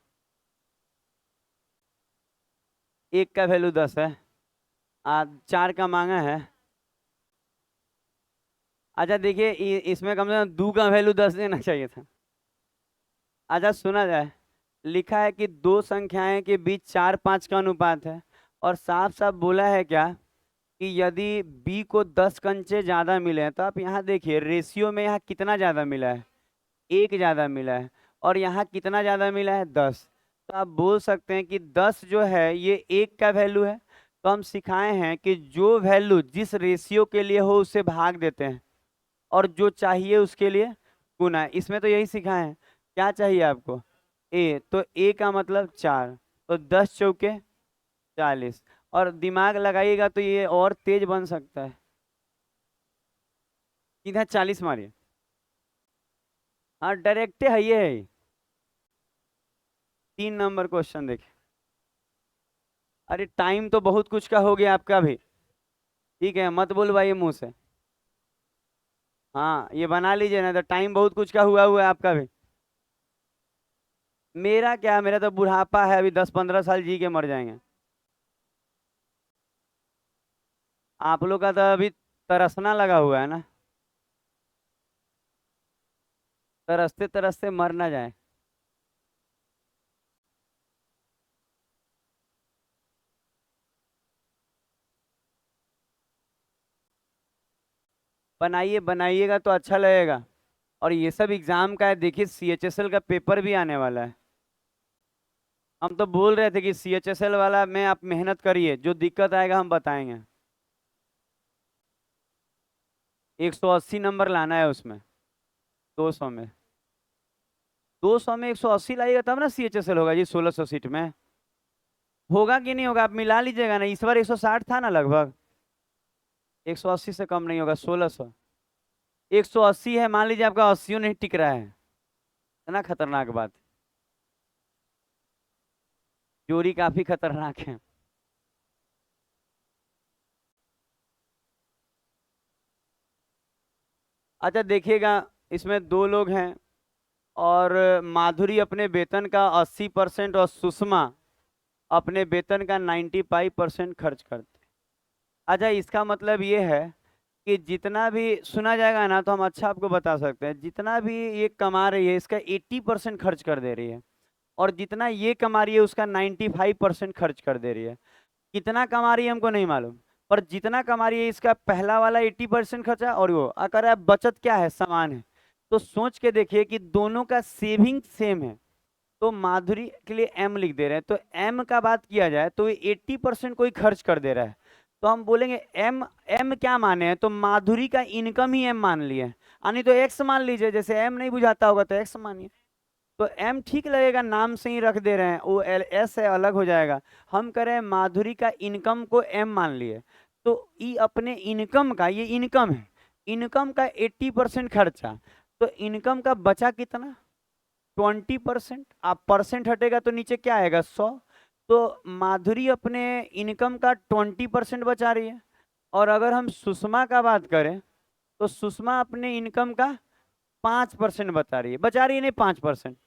[SPEAKER 1] एक का वैल्यू 10 है, 4 का मांगा है। अच्छा देखिए इसमें कम से कम दो का वैल्यू 10 देना चाहिए था। अच्छा सुना जाए, लिखा है कि दो संख्याएं के बीच 4 5 का अनुपात है। और साफ साफ बोला है क्या कि यदि बी को 10 कंचे ज्यादा मिले हैं, तो आप यहाँ देखिए रेशियो में यहाँ कितना ज्यादा मिला है? एक ज्यादा मिला है। और यहाँ कितना ज्यादा मिला है? 10। तो आप बोल सकते हैं कि 10 जो है ये एक का वैल्यू है। तो हम सिखाए हैं कि जो वैल्यू जिस रेशियो के लिए हो उसे भाग देते हैं, और जो चाहिए उसके लिए गुना है। इसमें तो यही सिखाए हैं। क्या चाहिए आपको? ए, तो ए का मतलब 4। तो 10 चौके 40। और दिमाग लगाइएगा तो ये और तेज बन सकता है। सीधा 40 मारिए। हाँ डायरेक्ट है ये है। 3 नंबर क्वेश्चन देखिए। अरे टाइम तो बहुत कुछ का हो गया आपका भी। ठीक है, मत बोल भाई मुंह से। हाँ ये बना लीजिए ना, तो टाइम बहुत कुछ का हुआ है आपका भी। मेरा क्या, मेरा तो बुढ़ापा है, अभी 10-15 साल जी के मर जाएंगे। आप लोग का तो अभी तरसना लगा हुआ है ना, तरसते तरसते मर ना जाए। बनाइए, बनाइएगा तो अच्छा लगेगा। और ये सब एग्जाम का है, देखिए सीएचएसएल का पेपर भी आने वाला है। हम तो बोल रहे थे कि सीएचएसएल वाला में आप मेहनत करिए, जो दिक्कत आएगा हम बताएंगे। 180 नंबर लाना है उसमें, 200 में। 200 में 180 लाइएगा तब ना सीएचएसएल होगा जी, 1600 सीट में। होगा कि नहीं होगा, आप मिला लीजिएगा ना, इस बार 160 था ना लगभग। 180 से कम नहीं होगा, 1600। 180 है, मान लीजिए आपका 80 नहीं टिक रहा है, इतना खतरनाक बात। चोरी काफी खतरनाक है। अच्छा देखिएगा, इसमें दो लोग हैं, और माधुरी अपने वेतन का 80% और सुषमा अपने वेतन का 95% खर्च करते। अच्छा इसका मतलब ये है कि जितना भी सुना जाएगा ना, तो हम अच्छा आपको बता सकते हैं, जितना भी ये कमा रही है इसका 80% खर्च कर दे रही है, और जितना ये कमा रही है उसका 95% खर्च कर दे रही है। कितना कमा रही है हमको नहीं मालूम, पर जितना कमा रही है इसका पहला वाला 80% खर्चा, और वो अगर आप बचत क्या है, समान है। तो सोच के देखिए कि दोनों का सेविंग सेम है, तो माधुरी के लिए एम लिख दे रहे हैं, तो एम का बात किया जाए तो 80% कोई खर्च कर दे रहा है, तो हम बोलेंगे एम। एम क्या माने हैं, तो माधुरी का इनकम ही एम मान लिए, यानी तो एक्स मान लीजिए, जैसे एम नहीं बुझाता होगा तो एक्स मानिए। तो एम ठीक लगेगा, नाम से ही रख दे रहे हैं, वो एल एस से अलग हो जाएगा। हम कह रहे हैं माधुरी का इनकम को एम मान लिए, तो ई अपने इनकम का, ये इनकम है, इनकम का 80% खर्चा, तो इनकम का बचा कितना, 20%। आप परसेंट हटेगा तो नीचे क्या आएगा, 100। तो माधुरी अपने इनकम का 20% बचा रही है। और अगर हम सुषमा का बात करें, तो सुषमा अपने इनकम का 5% बचा रही है नहीं, 5%।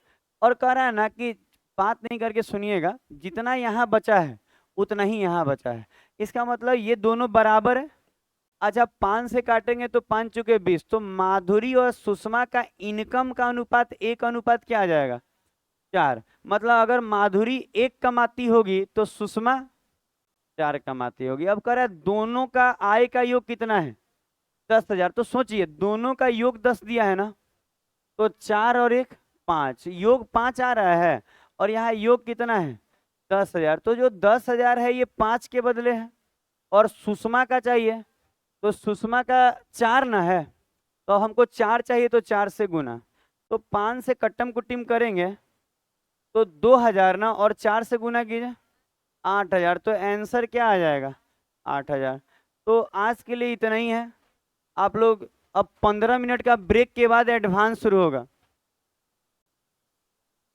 [SPEAKER 1] और कह रहा है ना कि बात नहीं करके सुनिएगा, जितना यहाँ बचा है उतना ही यहाँ बचा है, इसका मतलब ये दोनों बराबर है। अच्छा 5 से काटेंगे तो 5 चुके 20, तो माधुरी और सुषमा का इनकम का अनुपात 1 अनुपात क्या आ जाएगा, 4। मतलब अगर माधुरी 1 कमाती होगी तो सुषमा 4 कमाती होगी। अब कह रहा है दोनों का आय का योग कितना है, 10,000। तो सोचिए दोनों का योग 10 दिया है ना, तो 4 और 1 5, योग 5 आ रहा है, और यहाँ योग कितना है, 10,000। तो जो 10,000 है ये 5 के बदले है, और सुषमा का चाहिए, तो सुषमा का 4 ना है, तो हमको 4 चाहिए, तो 4 से गुना। तो 5 से कट्टम कुट्टिम करेंगे तो 2,000 ना, और 4 से गुना कीजिए 8,000, तो आंसर क्या आ जाएगा, 8,000। तो आज के लिए इतना ही है। आप लोग अब 15 मिनट का ब्रेक के बाद एडवांस शुरू होगा,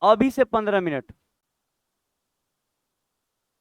[SPEAKER 1] अभी से 15 मिनट।